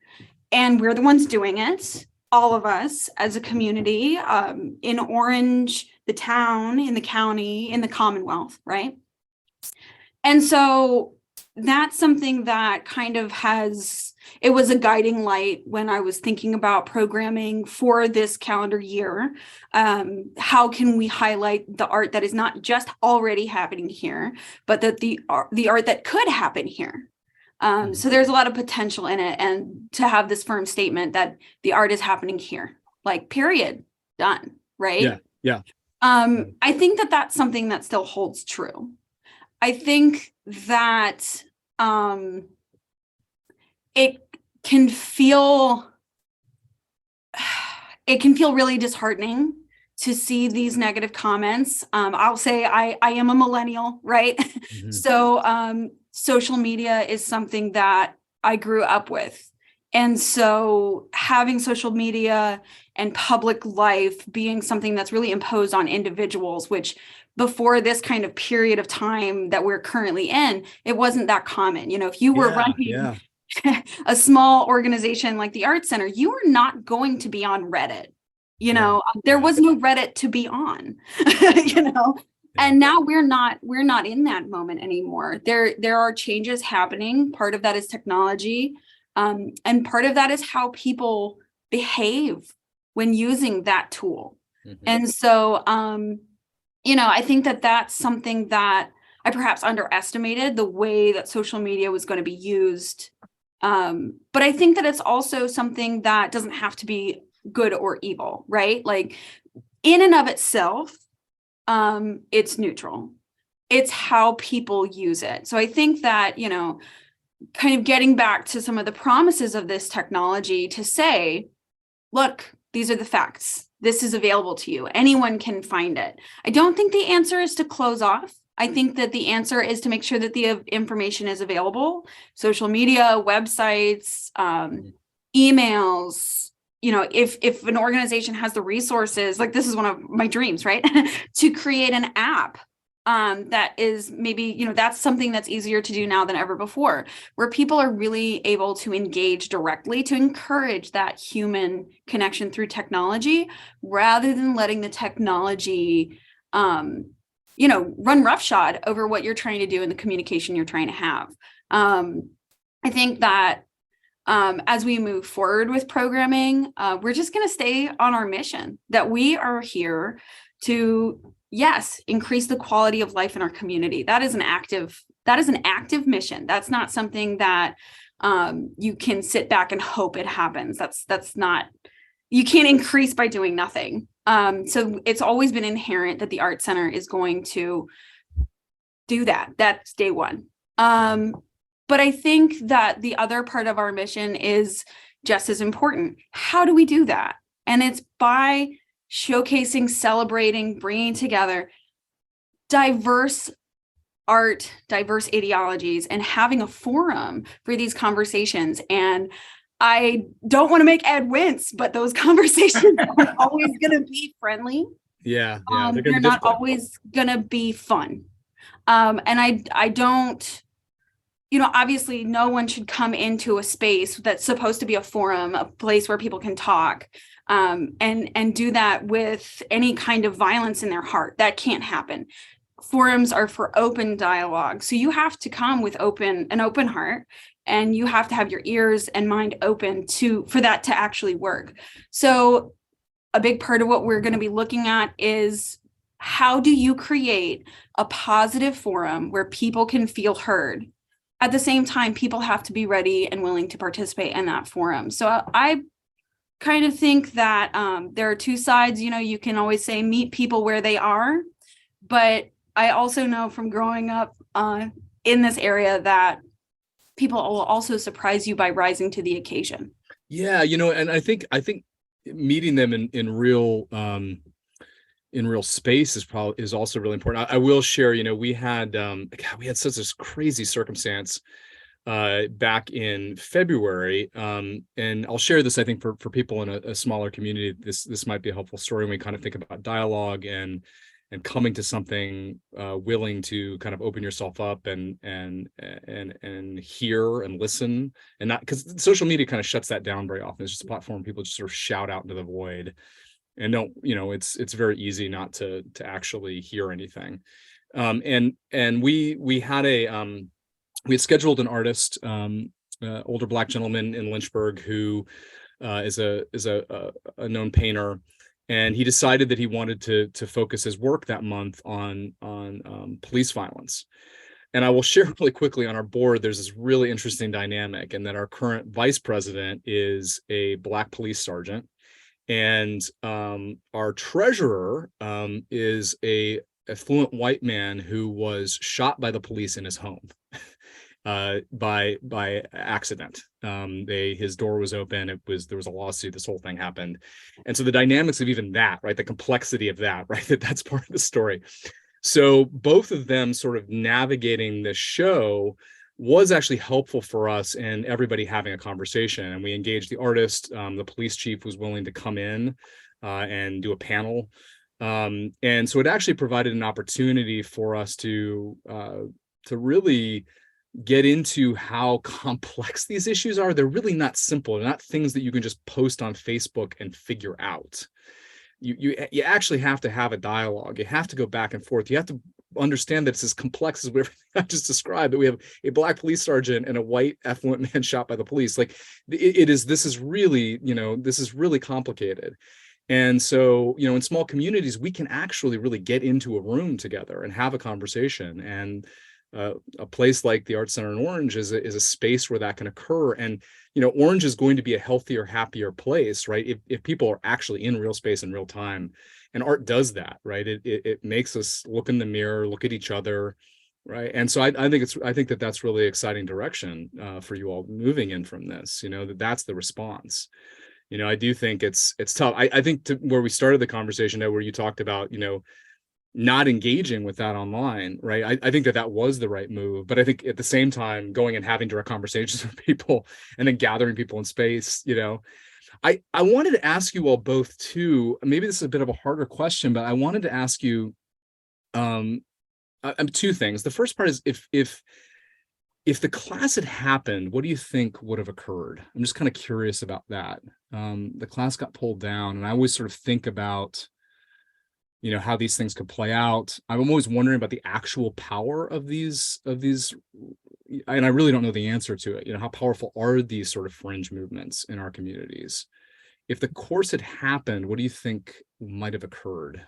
And we're the ones doing it. All of us as a community, in Orange, the town, in the county, in the Commonwealth, right? And so that's something that kind of it was a guiding light when I was thinking about programming for this calendar year. How can we highlight the art that is not just already happening here, but that the art that could happen here? So there's a lot of potential in it, and to have this firm statement that the art is happening here, like, period, done, right? Yeah. I think that that's something that still holds true. I think that it can feel really disheartening to see these negative comments. I'll say I am a millennial, right? Mm-hmm. So social media is something that I grew up with. And so having social media and public life being something that's really imposed on individuals, which before this kind of period of time that we're currently in, it wasn't that common. If you were running a small organization like the Art Center, you were not going to be on Reddit. There was no Reddit to be on, And now we're not in that moment anymore. There are changes happening. Part of that is technology. And part of that is how people behave when using that tool. Mm-hmm. And so, I think that that's something that I perhaps underestimated, the way that social media was going to be used. But I think that it's also something that doesn't have to be good or evil, right? Like, in and of itself, it's neutral. It's how people use it. So I think that, kind of getting back to some of the promises of this technology to say, look, these are the facts. This is available to you. Anyone can find it. I don't think the answer is to close off. I think that the answer is to make sure that the information is available. Social media, websites, emails, if an organization has the resources, like, this is one of my dreams, right? To create an app that is maybe, that's something that's easier to do now than ever before, where people are really able to engage directly, to encourage that human connection through technology, rather than letting the technology, run roughshod over what you're trying to do and the communication you're trying to have. I think that as we move forward with programming, we're just going to stay on our mission that we are here to, yes, increase the quality of life in our community. That is an active mission. That's not something that you can sit back and hope it happens. That's not, you can't increase by doing nothing. So it's always been inherent that the Art Center is going to do that. That's day one. But I think that the other part of our mission is just as important. How do we do that? And it's by showcasing, celebrating, bringing together diverse art, diverse ideologies, and having a forum for these conversations. And I don't want to make Ed wince, but those conversations aren't always going to be friendly. Yeah, they're not always going to be fun. And I don't, obviously no one should come into a space that's supposed to be a forum, a place where people can talk, and do that with any kind of violence in their heart. That can't happen. Forums are for open dialogue. So you have to come with an open heart, and you have to have your ears and mind open for that to actually work. So a big part of what we're going to be looking at is, how do you create a positive forum where people can feel heard? At the same time, people have to be ready and willing to participate in that forum. So I kind of think that there are two sides. You can always say meet people where they are, but I also know from growing up in this area that people will also surprise you by rising to the occasion. Yeah, and I think meeting them in real space is also really important. I will share, we had such this crazy circumstance back in February, and I'll share this. I think for people in a smaller community, this might be a helpful story when we kind of think about dialogue and coming to something, willing to kind of open yourself up and hear and listen, and not, because social media kind of shuts that down very often. It's just a platform people just sort of shout out into the void, and don't, it's very easy not to actually hear anything. And we had we had scheduled an artist, older Black gentleman in Lynchburg who is a known painter. And he decided that he wanted to focus his work that month on police violence. And I will share really quickly, on our board, there's this really interesting dynamic, and that our current vice president is a Black police sergeant, and our treasurer is a affluent white man who was shot by the police in his home. By accident. His door was open. There was a lawsuit. This whole thing happened. And so the dynamics of even that, right, the complexity of that, right, that's part of the story. So both of them sort of navigating the show was actually helpful for us and everybody having a conversation. And we engaged the artist. The police chief was willing to come in and do a panel. And so it actually provided an opportunity for us to really get into how complex these issues are. They're really not simple. They're not things that you can just post on Facebook and figure out. You actually have to have a dialogue. You have to go back and forth. You have to understand that it's as complex as everything I just described, that we have a Black police sergeant and a white affluent man shot by the police. Like this is really complicated. And so, in small communities, we can actually really get into a room together and have a conversation. And a place like the Art Center in Orange is a space where that can occur. And, Orange is going to be a healthier, happier place, right? If people are actually in real space in real time, and art does that, right? It makes us look in the mirror, look at each other, right? And so I think that's really exciting direction for you all moving in from this, that's the response. I do think it's tough. I think to where we started the conversation, where you talked about, not engaging with that online, right? I think that was the right move. But I think at the same time, going and having direct conversations with people and then gathering people in space, I wanted to ask you all both too, maybe this is a bit of a harder question, but I wanted to ask you two things. The first part is, if the class had happened, what do you think would have occurred? I'm just kind of curious about that. The class got pulled down, and I always sort of think about how these things could play out. I'm always wondering about the actual power of these and I really don't know the answer to it, how powerful are these sort of fringe movements in our communities? If the course had happened, what do you think might have occurred?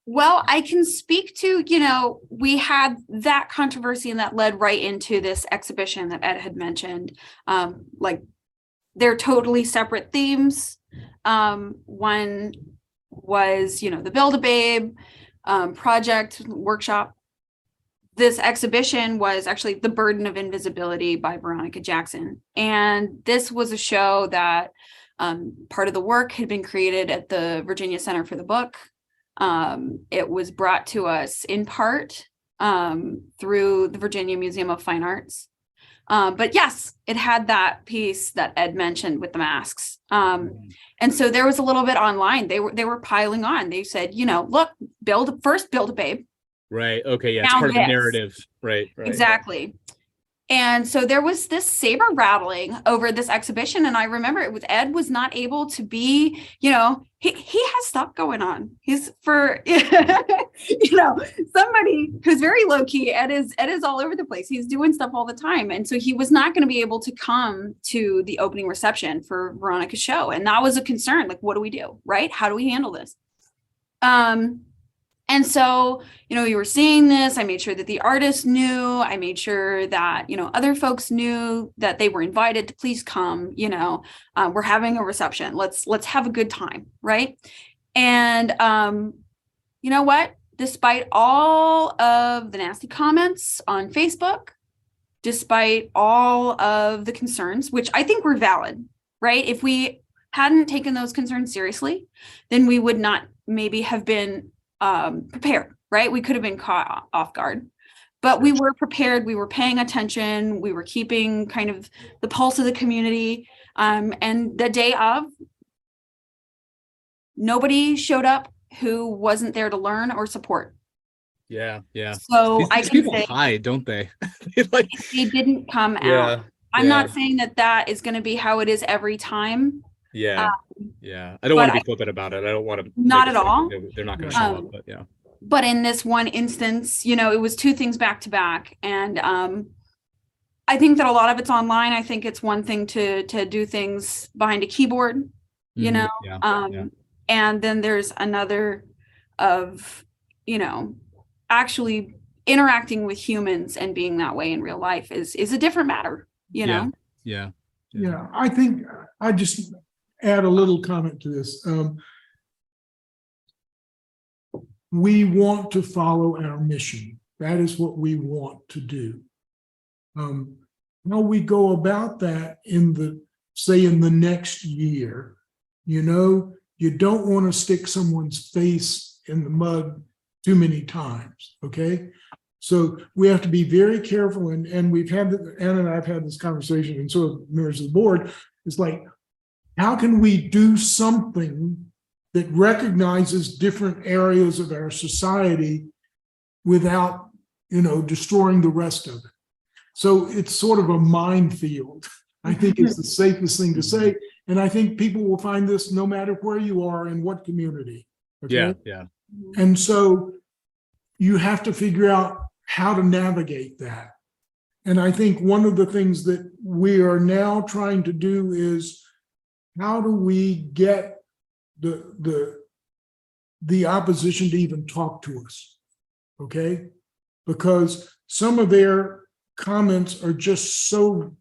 Well, I can speak to, we had that controversy and that led right into this exhibition that Ed had mentioned. Like they're totally separate themes. One was, the Build-A-Babe project workshop. This exhibition was actually The Burden of Invisibility by Veronica Jackson. And this was a show that part of the work had been created at the Virginia Center for the Book. It was brought to us in part through the Virginia Museum of Fine Arts. But yes, it had that piece that Ed mentioned with the masks. And so there was a little bit online. They were piling on. They said, look, build a babe. Right. Okay. Yeah. It's Now part of the this. narrative. Right. Exactly. And so there was this saber rattling over this exhibition. And I remember Ed was not able to be, he has stuff going on. He's for, somebody who's very low key. Ed is all over the place. He's doing stuff all the time. And so he was not going to be able to come to the opening reception for Veronica's show. And that was a concern. Like, what do we do? Right? How do we handle this? And so, we were seeing this. I made sure that the artist knew. I made sure that, other folks knew that they were invited to please come. We're having a reception. Let's have a good time. Right. And you know what? Despite all of the nasty comments on Facebook, despite all of the concerns, which I think were valid, right? If we hadn't taken those concerns seriously, then we would not maybe have been prepared, right? We could have been caught off guard, but we were prepared. We were paying attention. We were keeping kind of the pulse of the community. And the day of, nobody showed up who wasn't there to learn or support. Yeah. So these people hide, don't they? They didn't come out. I'm not saying that is going to be how it is every time. Yeah. I don't want to be flippant about it. I don't want to. Not at all. They're not going to show up, but yeah. But in this one instance, it was two things back to back. And I think that a lot of it's online. I think it's one thing to do things behind a keyboard, and then there's another of, actually interacting with humans and being that way in real life is a different matter, know? Yeah. I think I just add a little comment to this. We want to follow our mission. That is what we want to do. How we go about that in the next year, you don't want to stick someone's face in the mud too many times. Okay. So we have to be very careful. And we've had, Anna and I've had this conversation, and so have members of the board. It's like, how can we do something that recognizes different areas of our society without, destroying the rest of it? So it's sort of a minefield, I think is the safest thing to say. And I think people will find this no matter where you are in what community. Okay? Yeah. And so you have to figure out how to navigate that. And I think one of the things that we are now trying to do is, how do we get the opposition to even talk to us? Okay? Because some of their comments are just so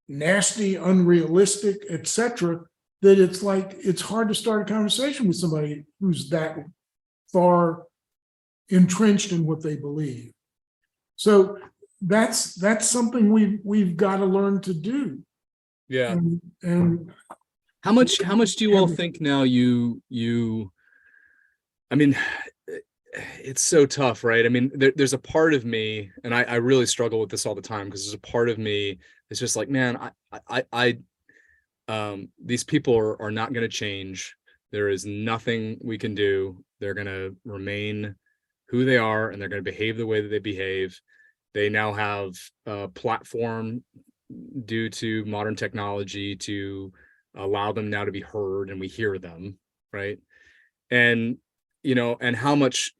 nasty, unrealistic, etc., that it's hard to start a conversation with somebody who's that far entrenched in what they believe. So that's something we've got to learn to do. Yeah. And how much do you all think now I mean, it's so tough, right? I mean, there's a part of me, and I really struggle with this all the time, because there's a part of me that's just like, man, these people are not going to change. There is nothing we can do. They're going to remain who they are, and they're going to behave the way that they behave. They now have a platform due to modern technology to allow them now to be heard, and we hear them, right? And and how much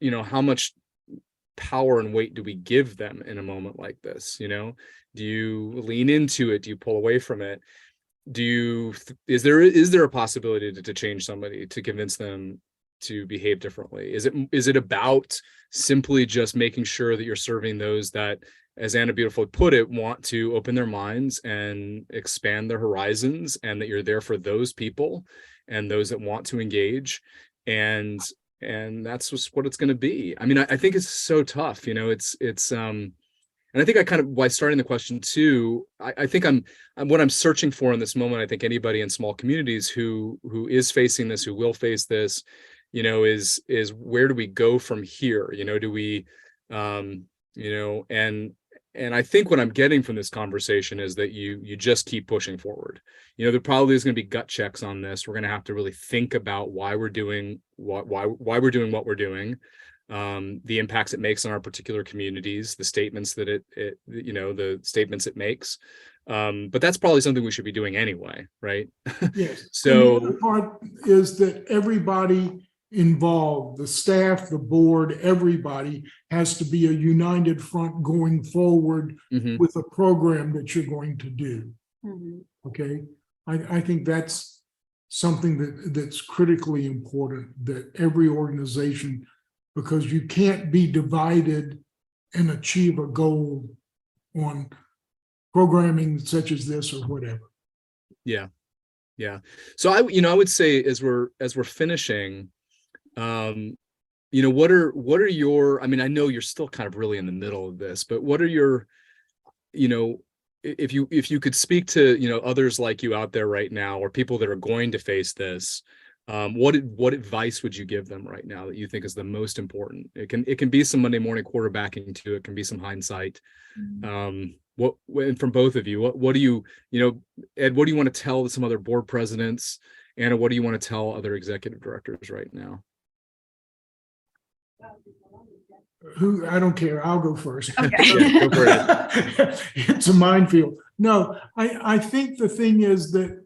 power and weight do we give them in a moment like this? You know, do you lean into it? Do you pull away from it? Is there a possibility to change somebody, to convince them to behave differently? Is it about simply just making sure that you're serving those that, as Anna beautifully put it, want to open their minds and expand their horizons, and that you're there for those people and those that want to engage, and that's just what it's going to be? I mean, I think it's so tough, you know. It's and I think I kind of, by starting the question too, I think I'm what I'm searching for in this moment. I think anybody in small communities who is facing this, who will face this, you know, is where do we go from here? You know, do we, you know, and I think what I'm getting from this conversation is that you just keep pushing forward. You know, there probably is going to be gut checks on this. We're going to have to really think about why we're doing why we're doing what we're doing, the impacts it makes on our particular communities, the statements that it you know, the statements it makes. But that's probably something we should be doing anyway, right? Yes. So and the other part is that everybody involved, the staff, the board, everybody has to be a united front going forward with a program that you're going to do. Okay. I think that's something that's critically important, that every organization, because you can't be divided and achieve a goal on programming such as this or whatever. Yeah. So I would say as we're finishing, you know, what are your, I mean, I know you're still kind of really in the middle of this, but what are your, you know, if you could speak to, you know, others like you out there right now, or people that are going to face this, what advice would you give them right now that you think is the most important? It can be some Monday morning quarterbacking too. It can be some hindsight. And from both of you, what do you know, Ed, what do you want to tell some other board presidents? Anna, what do you want to tell other executive directors right now? I don't care. I'll go first. Okay. Yeah, go for it. It's a minefield. No, I think the thing is that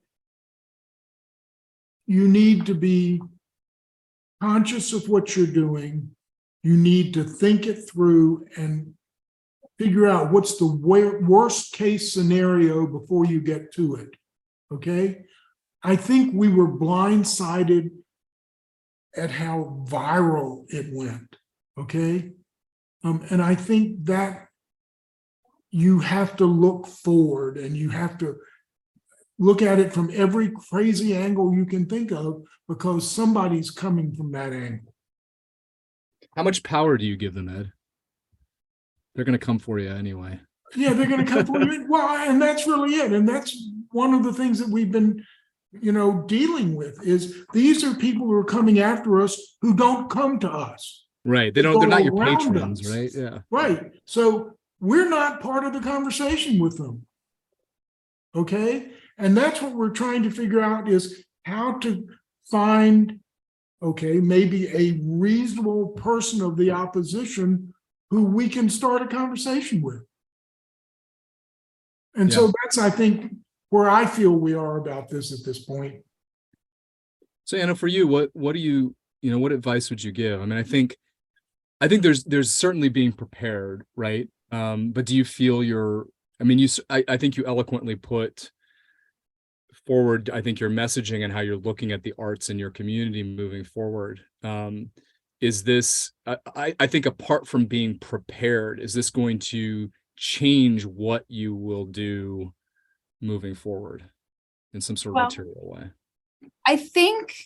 you need to be conscious of what you're doing. You need to think it through and figure out what's the worst case scenario before you get to it. Okay. I think we were blindsided at how viral it went. Okay. And I think that you have to look forward, and you have to look at it from every crazy angle you can think of, because somebody's coming from that angle. How much power do you give them, Ed? They're going to come for you anyway. Yeah, they're going to come for you. Well, and that's really it. And that's one of the things that we've been, you know, dealing with, is these are people who are coming after us who don't come to us. Right. They're not your patrons, right? Yeah. Right. So we're not part of the conversation with them. Okay. And that's what we're trying to figure out, is how to find, okay, maybe a reasonable person of the opposition who we can start a conversation with. And so that's, I think, where I feel we are about this at this point. So Anna, for you, what do you know, what advice would you give? I mean, I think there's certainly being prepared, right? But do you feel I think you eloquently put forward, I think, your messaging and how you're looking at the arts in your community moving forward. Is this, I think, apart from being prepared, is this going to change what you will do moving forward in some sort of material way? I think,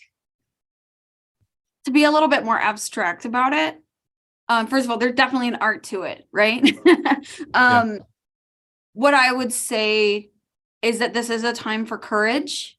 to be a little bit more abstract about it, first of all, there's definitely an art to it, right? What I would say is that this is a time for courage.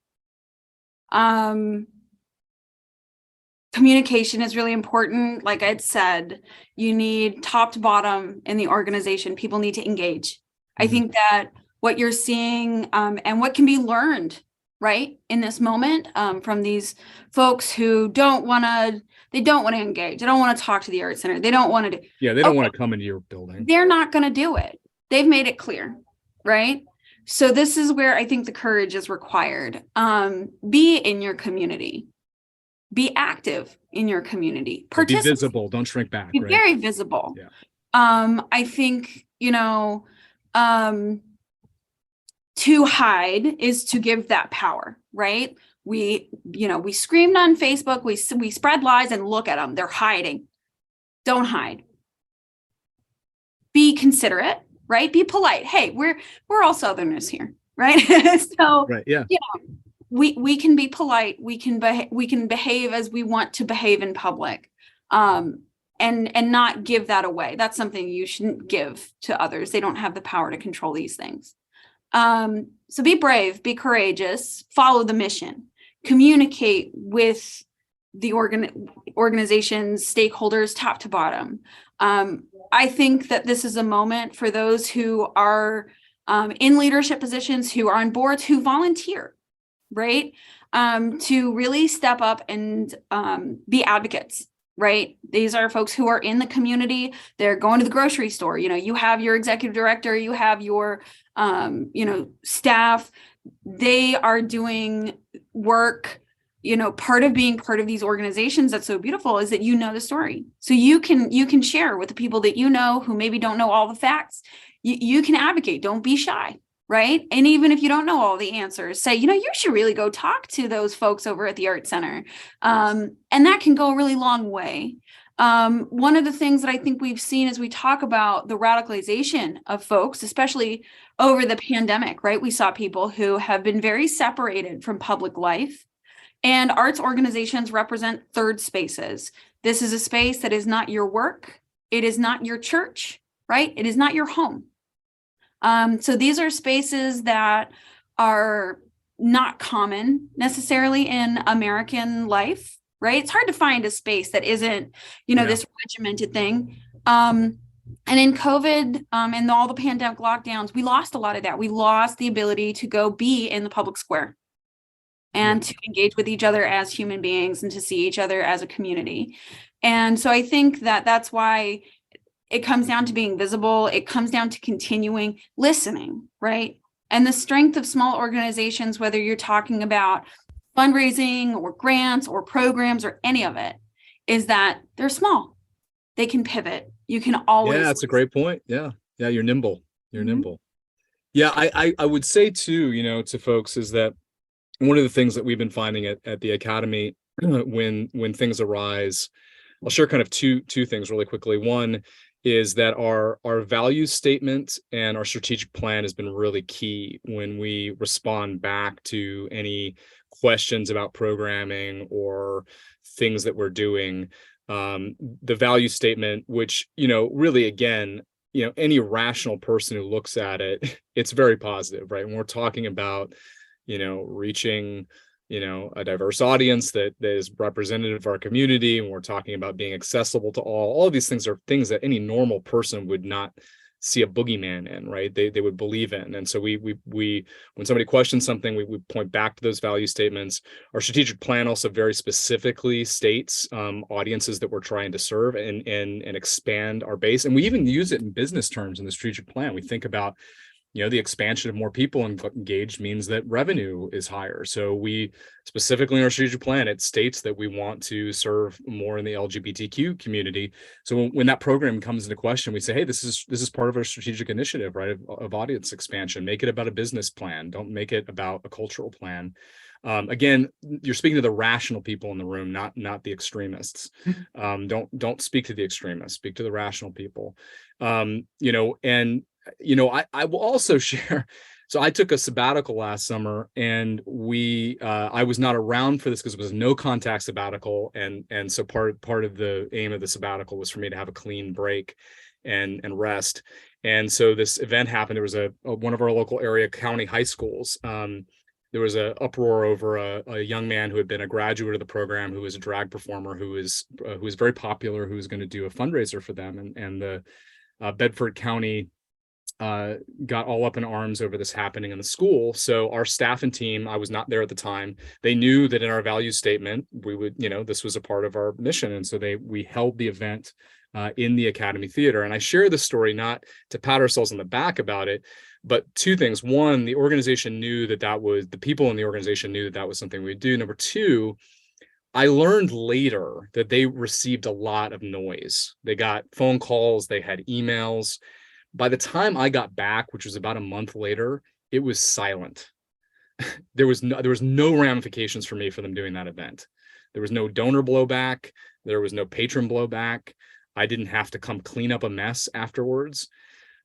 Communication is really important. Like I'd said, you need top to bottom in the organization. People need to engage. I think that what you're seeing and what can be learned, right, in this moment from these folks who don't want to engage. They don't want to talk to the art center. They don't want to do. Yeah, they don't want to come into your building. They're not going to do it. They've made it clear, right? So this is where I think the courage is required. Be in your community. Be active in your community. Be visible. Don't shrink back. Be right? very visible. Yeah. I think, to hide is to give that power, right? We screamed on Facebook, we spread lies, and look at them, they're hiding. Don't hide. Be considerate, right? Be polite. Hey, we're all Southerners here, right? So, Right. Yeah. We can be polite. We can behave as we want to behave in public, and not give that away. That's something you shouldn't give to others. They don't have the power to control these things. So be brave, be courageous, follow the mission, communicate with the organization's stakeholders, top to bottom. I think that this is a moment for those who are in leadership positions, who are on boards, who volunteer, right? To really step up and be advocates, right? These are folks who are in the community. They're going to the grocery store. You have your executive director, you have your, staff. They are doing work. Part of being part of these organizations that's so beautiful is that the story. So you can share with the people that who maybe don't know all the facts. You can advocate. Don't be shy, right? And even if you don't know all the answers, say, you should really go talk to those folks over at the Art Center. And that can go a really long way. One of the things that I think we've seen as we talk about the radicalization of folks, especially over the pandemic, right? We saw people who have been very separated from public life. And arts organizations represent third spaces. This is a space that is not your work. It is not your church, right? It is not your home. So these are spaces that are not common necessarily in American life, right? It's hard to find a space that isn't, this regimented thing. And in COVID and all the pandemic lockdowns, we lost a lot of that. We lost the ability to go be in the public square and to engage with each other as human beings and to see each other as a community. And so I think that that's why it comes down to being visible. It comes down to continuing listening, right? And the strength of small organizations, whether you're talking about fundraising or grants or programs or any of it, is that they're small. They can pivot. You can always. Yeah, that's a great point. Yeah. You're nimble. Nimble. Yeah. I would say too, to folks is that one of the things that we've been finding at the Academy when things arise, I'll share kind of two things really quickly. One is that our value statement and our strategic plan has been really key when we respond back to any questions about programming or things that we're doing. The value statement, which, really, again, any rational person who looks at it, it's very positive, right? When we're talking about, reaching, a diverse audience that is representative of our community, and we're talking about being accessible to all of these things are things that any normal person would not see a boogeyman in, right? They would believe in. And so we when somebody questions something, we point back to those value statements. Our strategic plan also very specifically states audiences that we're trying to serve and expand our base. And we even use it in business terms in the strategic plan. We think about the expansion of more people engaged means that revenue is higher. So we specifically in our strategic plan, it states that we want to serve more in the LGBTQ community. So when that program comes into question, we say, hey, this is part of our strategic initiative, right? Of audience expansion. Make it about a business plan. Don't make it about a cultural plan. Again, you're speaking to the rational people in the room, not the extremists. Don't speak to the extremists. Speak to the rational people. I will also share. So I took a sabbatical last summer, and I was not around for this because it was a no contact sabbatical, and so part of the aim of the sabbatical was for me to have a clean break and rest. And so this event happened. There was one of our local area county high schools. There was an uproar over a young man who had been a graduate of the program, who was a drag performer, who was very popular, who was going to do a fundraiser for them, and the Bedford County got all up in arms over this happening in the school. So our staff and team, I was not there at the time, they knew that in our value statement, we would, this was a part of our mission. And so we held the event in the Academy Theater. And I share this story not to pat ourselves on the back about it, but two things. One, the organization knew the people in the organization knew that was something we'd do. Number two, I learned later that they received a lot of noise. They got phone calls, they had emails. By the time I got back, which was about a month later, it was silent. There was no ramifications for me for them doing that event. There was no donor blowback. There was no patron blowback. I didn't have to come clean up a mess afterwards.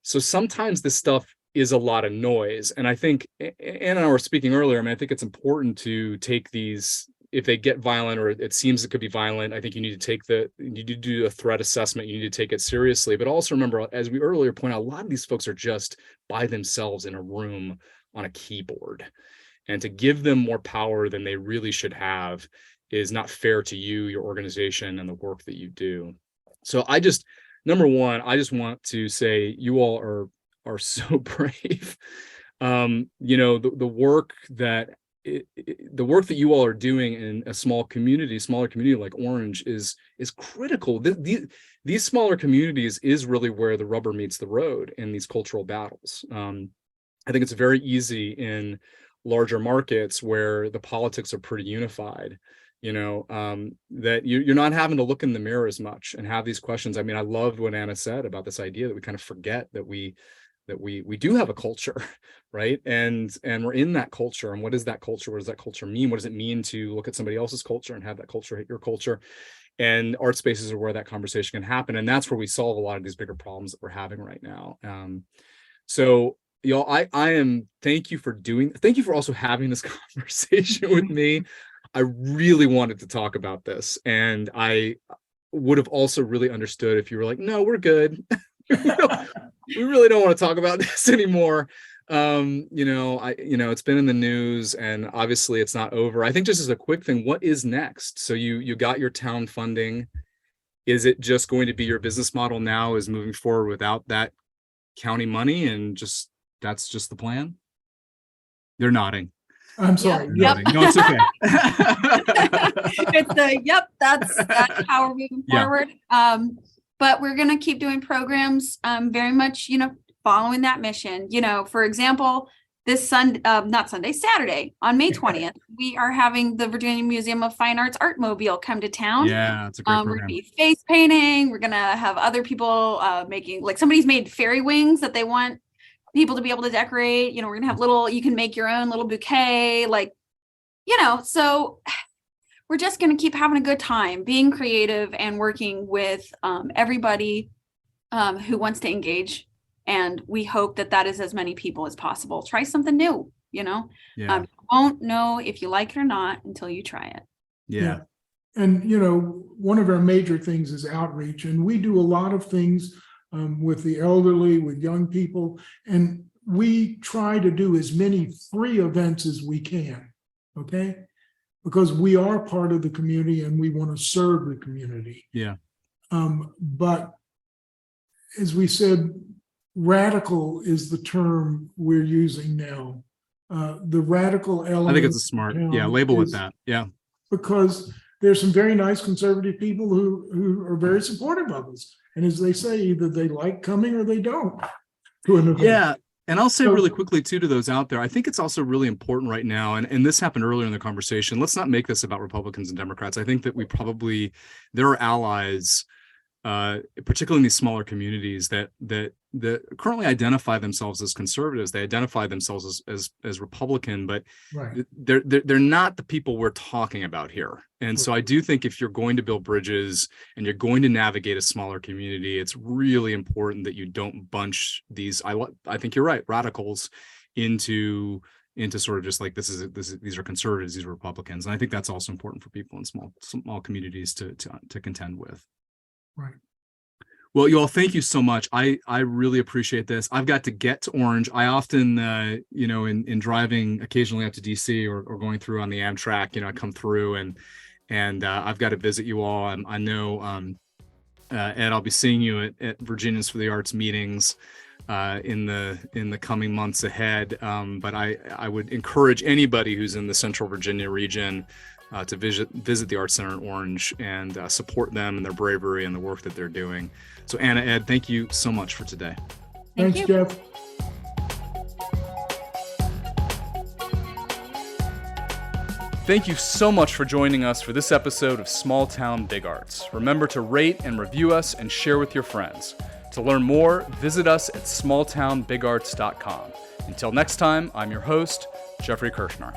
So sometimes this stuff is a lot of noise. And I think, Anna and I were speaking earlier, I mean, I think it's important to take these, if they get violent or it seems it could be violent, I think you need to you need to do a threat assessment. You need to take it seriously. But also remember, as we earlier pointed out, a lot of these folks are just by themselves in a room on a keyboard. And to give them more power than they really should have is not fair to you, your organization, and the work that you do. So number one, I just want to say you all are so brave. The work that you all are doing in a smaller community like Orange is critical. These smaller communities is really where the rubber meets the road in these cultural battles. I think it's very easy in larger markets where the politics are pretty unified, that you're not having to look in the mirror as much and have these questions. I mean, I loved what Anna said about this idea that we kind of forget that we do have a culture, right? And we're in that culture. And what is that culture? What does that culture mean? What does it mean to look at somebody else's culture and have that culture hit your culture? And art spaces are where that conversation can happen. And that's where we solve a lot of these bigger problems that we're having right now. So thank you for also having this conversation with me. I really wanted to talk about this, and I would have also really understood if you were like, no, we're good. We really don't want to talk about this anymore. It's been in the news and obviously it's not over. I think just as a quick thing, what is next? So you got your town funding. Is it just going to be your business model now is moving forward without that county money and that's just the plan? They're nodding. I'm sorry. Yep. No, it's okay. That's how we're moving forward. But we're going to keep doing programs, very much, following that mission. For example, this Saturday on May 20th, we are having the Virginia Museum of Fine Arts Art Mobile come to town. Yeah, it's a great program. We're going to be face painting. We're going to have other people making, like somebody's made fairy wings that they want people to be able to decorate. We're going to have you can make your own little bouquet, so we're just going to keep having a good time, being creative and working with everybody who wants to engage. And we hope that is as many people as possible. Try something new, Yeah. You won't know if you like it or not until you try it. Yeah. And, one of our major things is outreach. And we do a lot of things with the elderly, with young people. And we try to do as many free events as we can. Okay. Because we are part of the community and we want to serve the community. Yeah. But as we said, radical is the term we're using now. The radical element. I think it's a smart, label it that. Yeah. Because there's some very nice conservative people who are very supportive of us. And as they say, either they like coming or they don't to an event. Yeah. And I'll say really quickly, too, to those out there, I think it's also really important right now, and this happened earlier in the conversation, let's not make this about Republicans and Democrats. I think that there are allies, particularly in these smaller communities that currently identify themselves as conservatives. They identify themselves as Republican, but right. they're not the people we're talking about here. And so I do think if you're going to build bridges and you're going to navigate a smaller community, it's really important that you don't bunch these, I think you're right, radicals into sort of just like these are conservatives, these are Republicans. And I think that's also important for people in small communities to contend with. Right. Well, you all, thank you so much. I really appreciate this. I've got to get to Orange. I often, in driving occasionally up to DC or going through on the Amtrak, I come through and I've got to visit you all. I know, Ed, I'll be seeing you at Virginians for the Arts meetings in the coming months ahead. But I would encourage anybody who's in the Central Virginia region to visit the Arts Center in Orange and support them and their bravery and the work that they're doing. So Anna, Ed, thank you so much for today. Thanks, Jeff. Thank you so much for joining us for this episode of Small Town Big Arts. Remember to rate and review us and share with your friends. To learn more, visit us at smalltownbigarts.com. Until next time, I'm your host, Jeffrey Kirshner.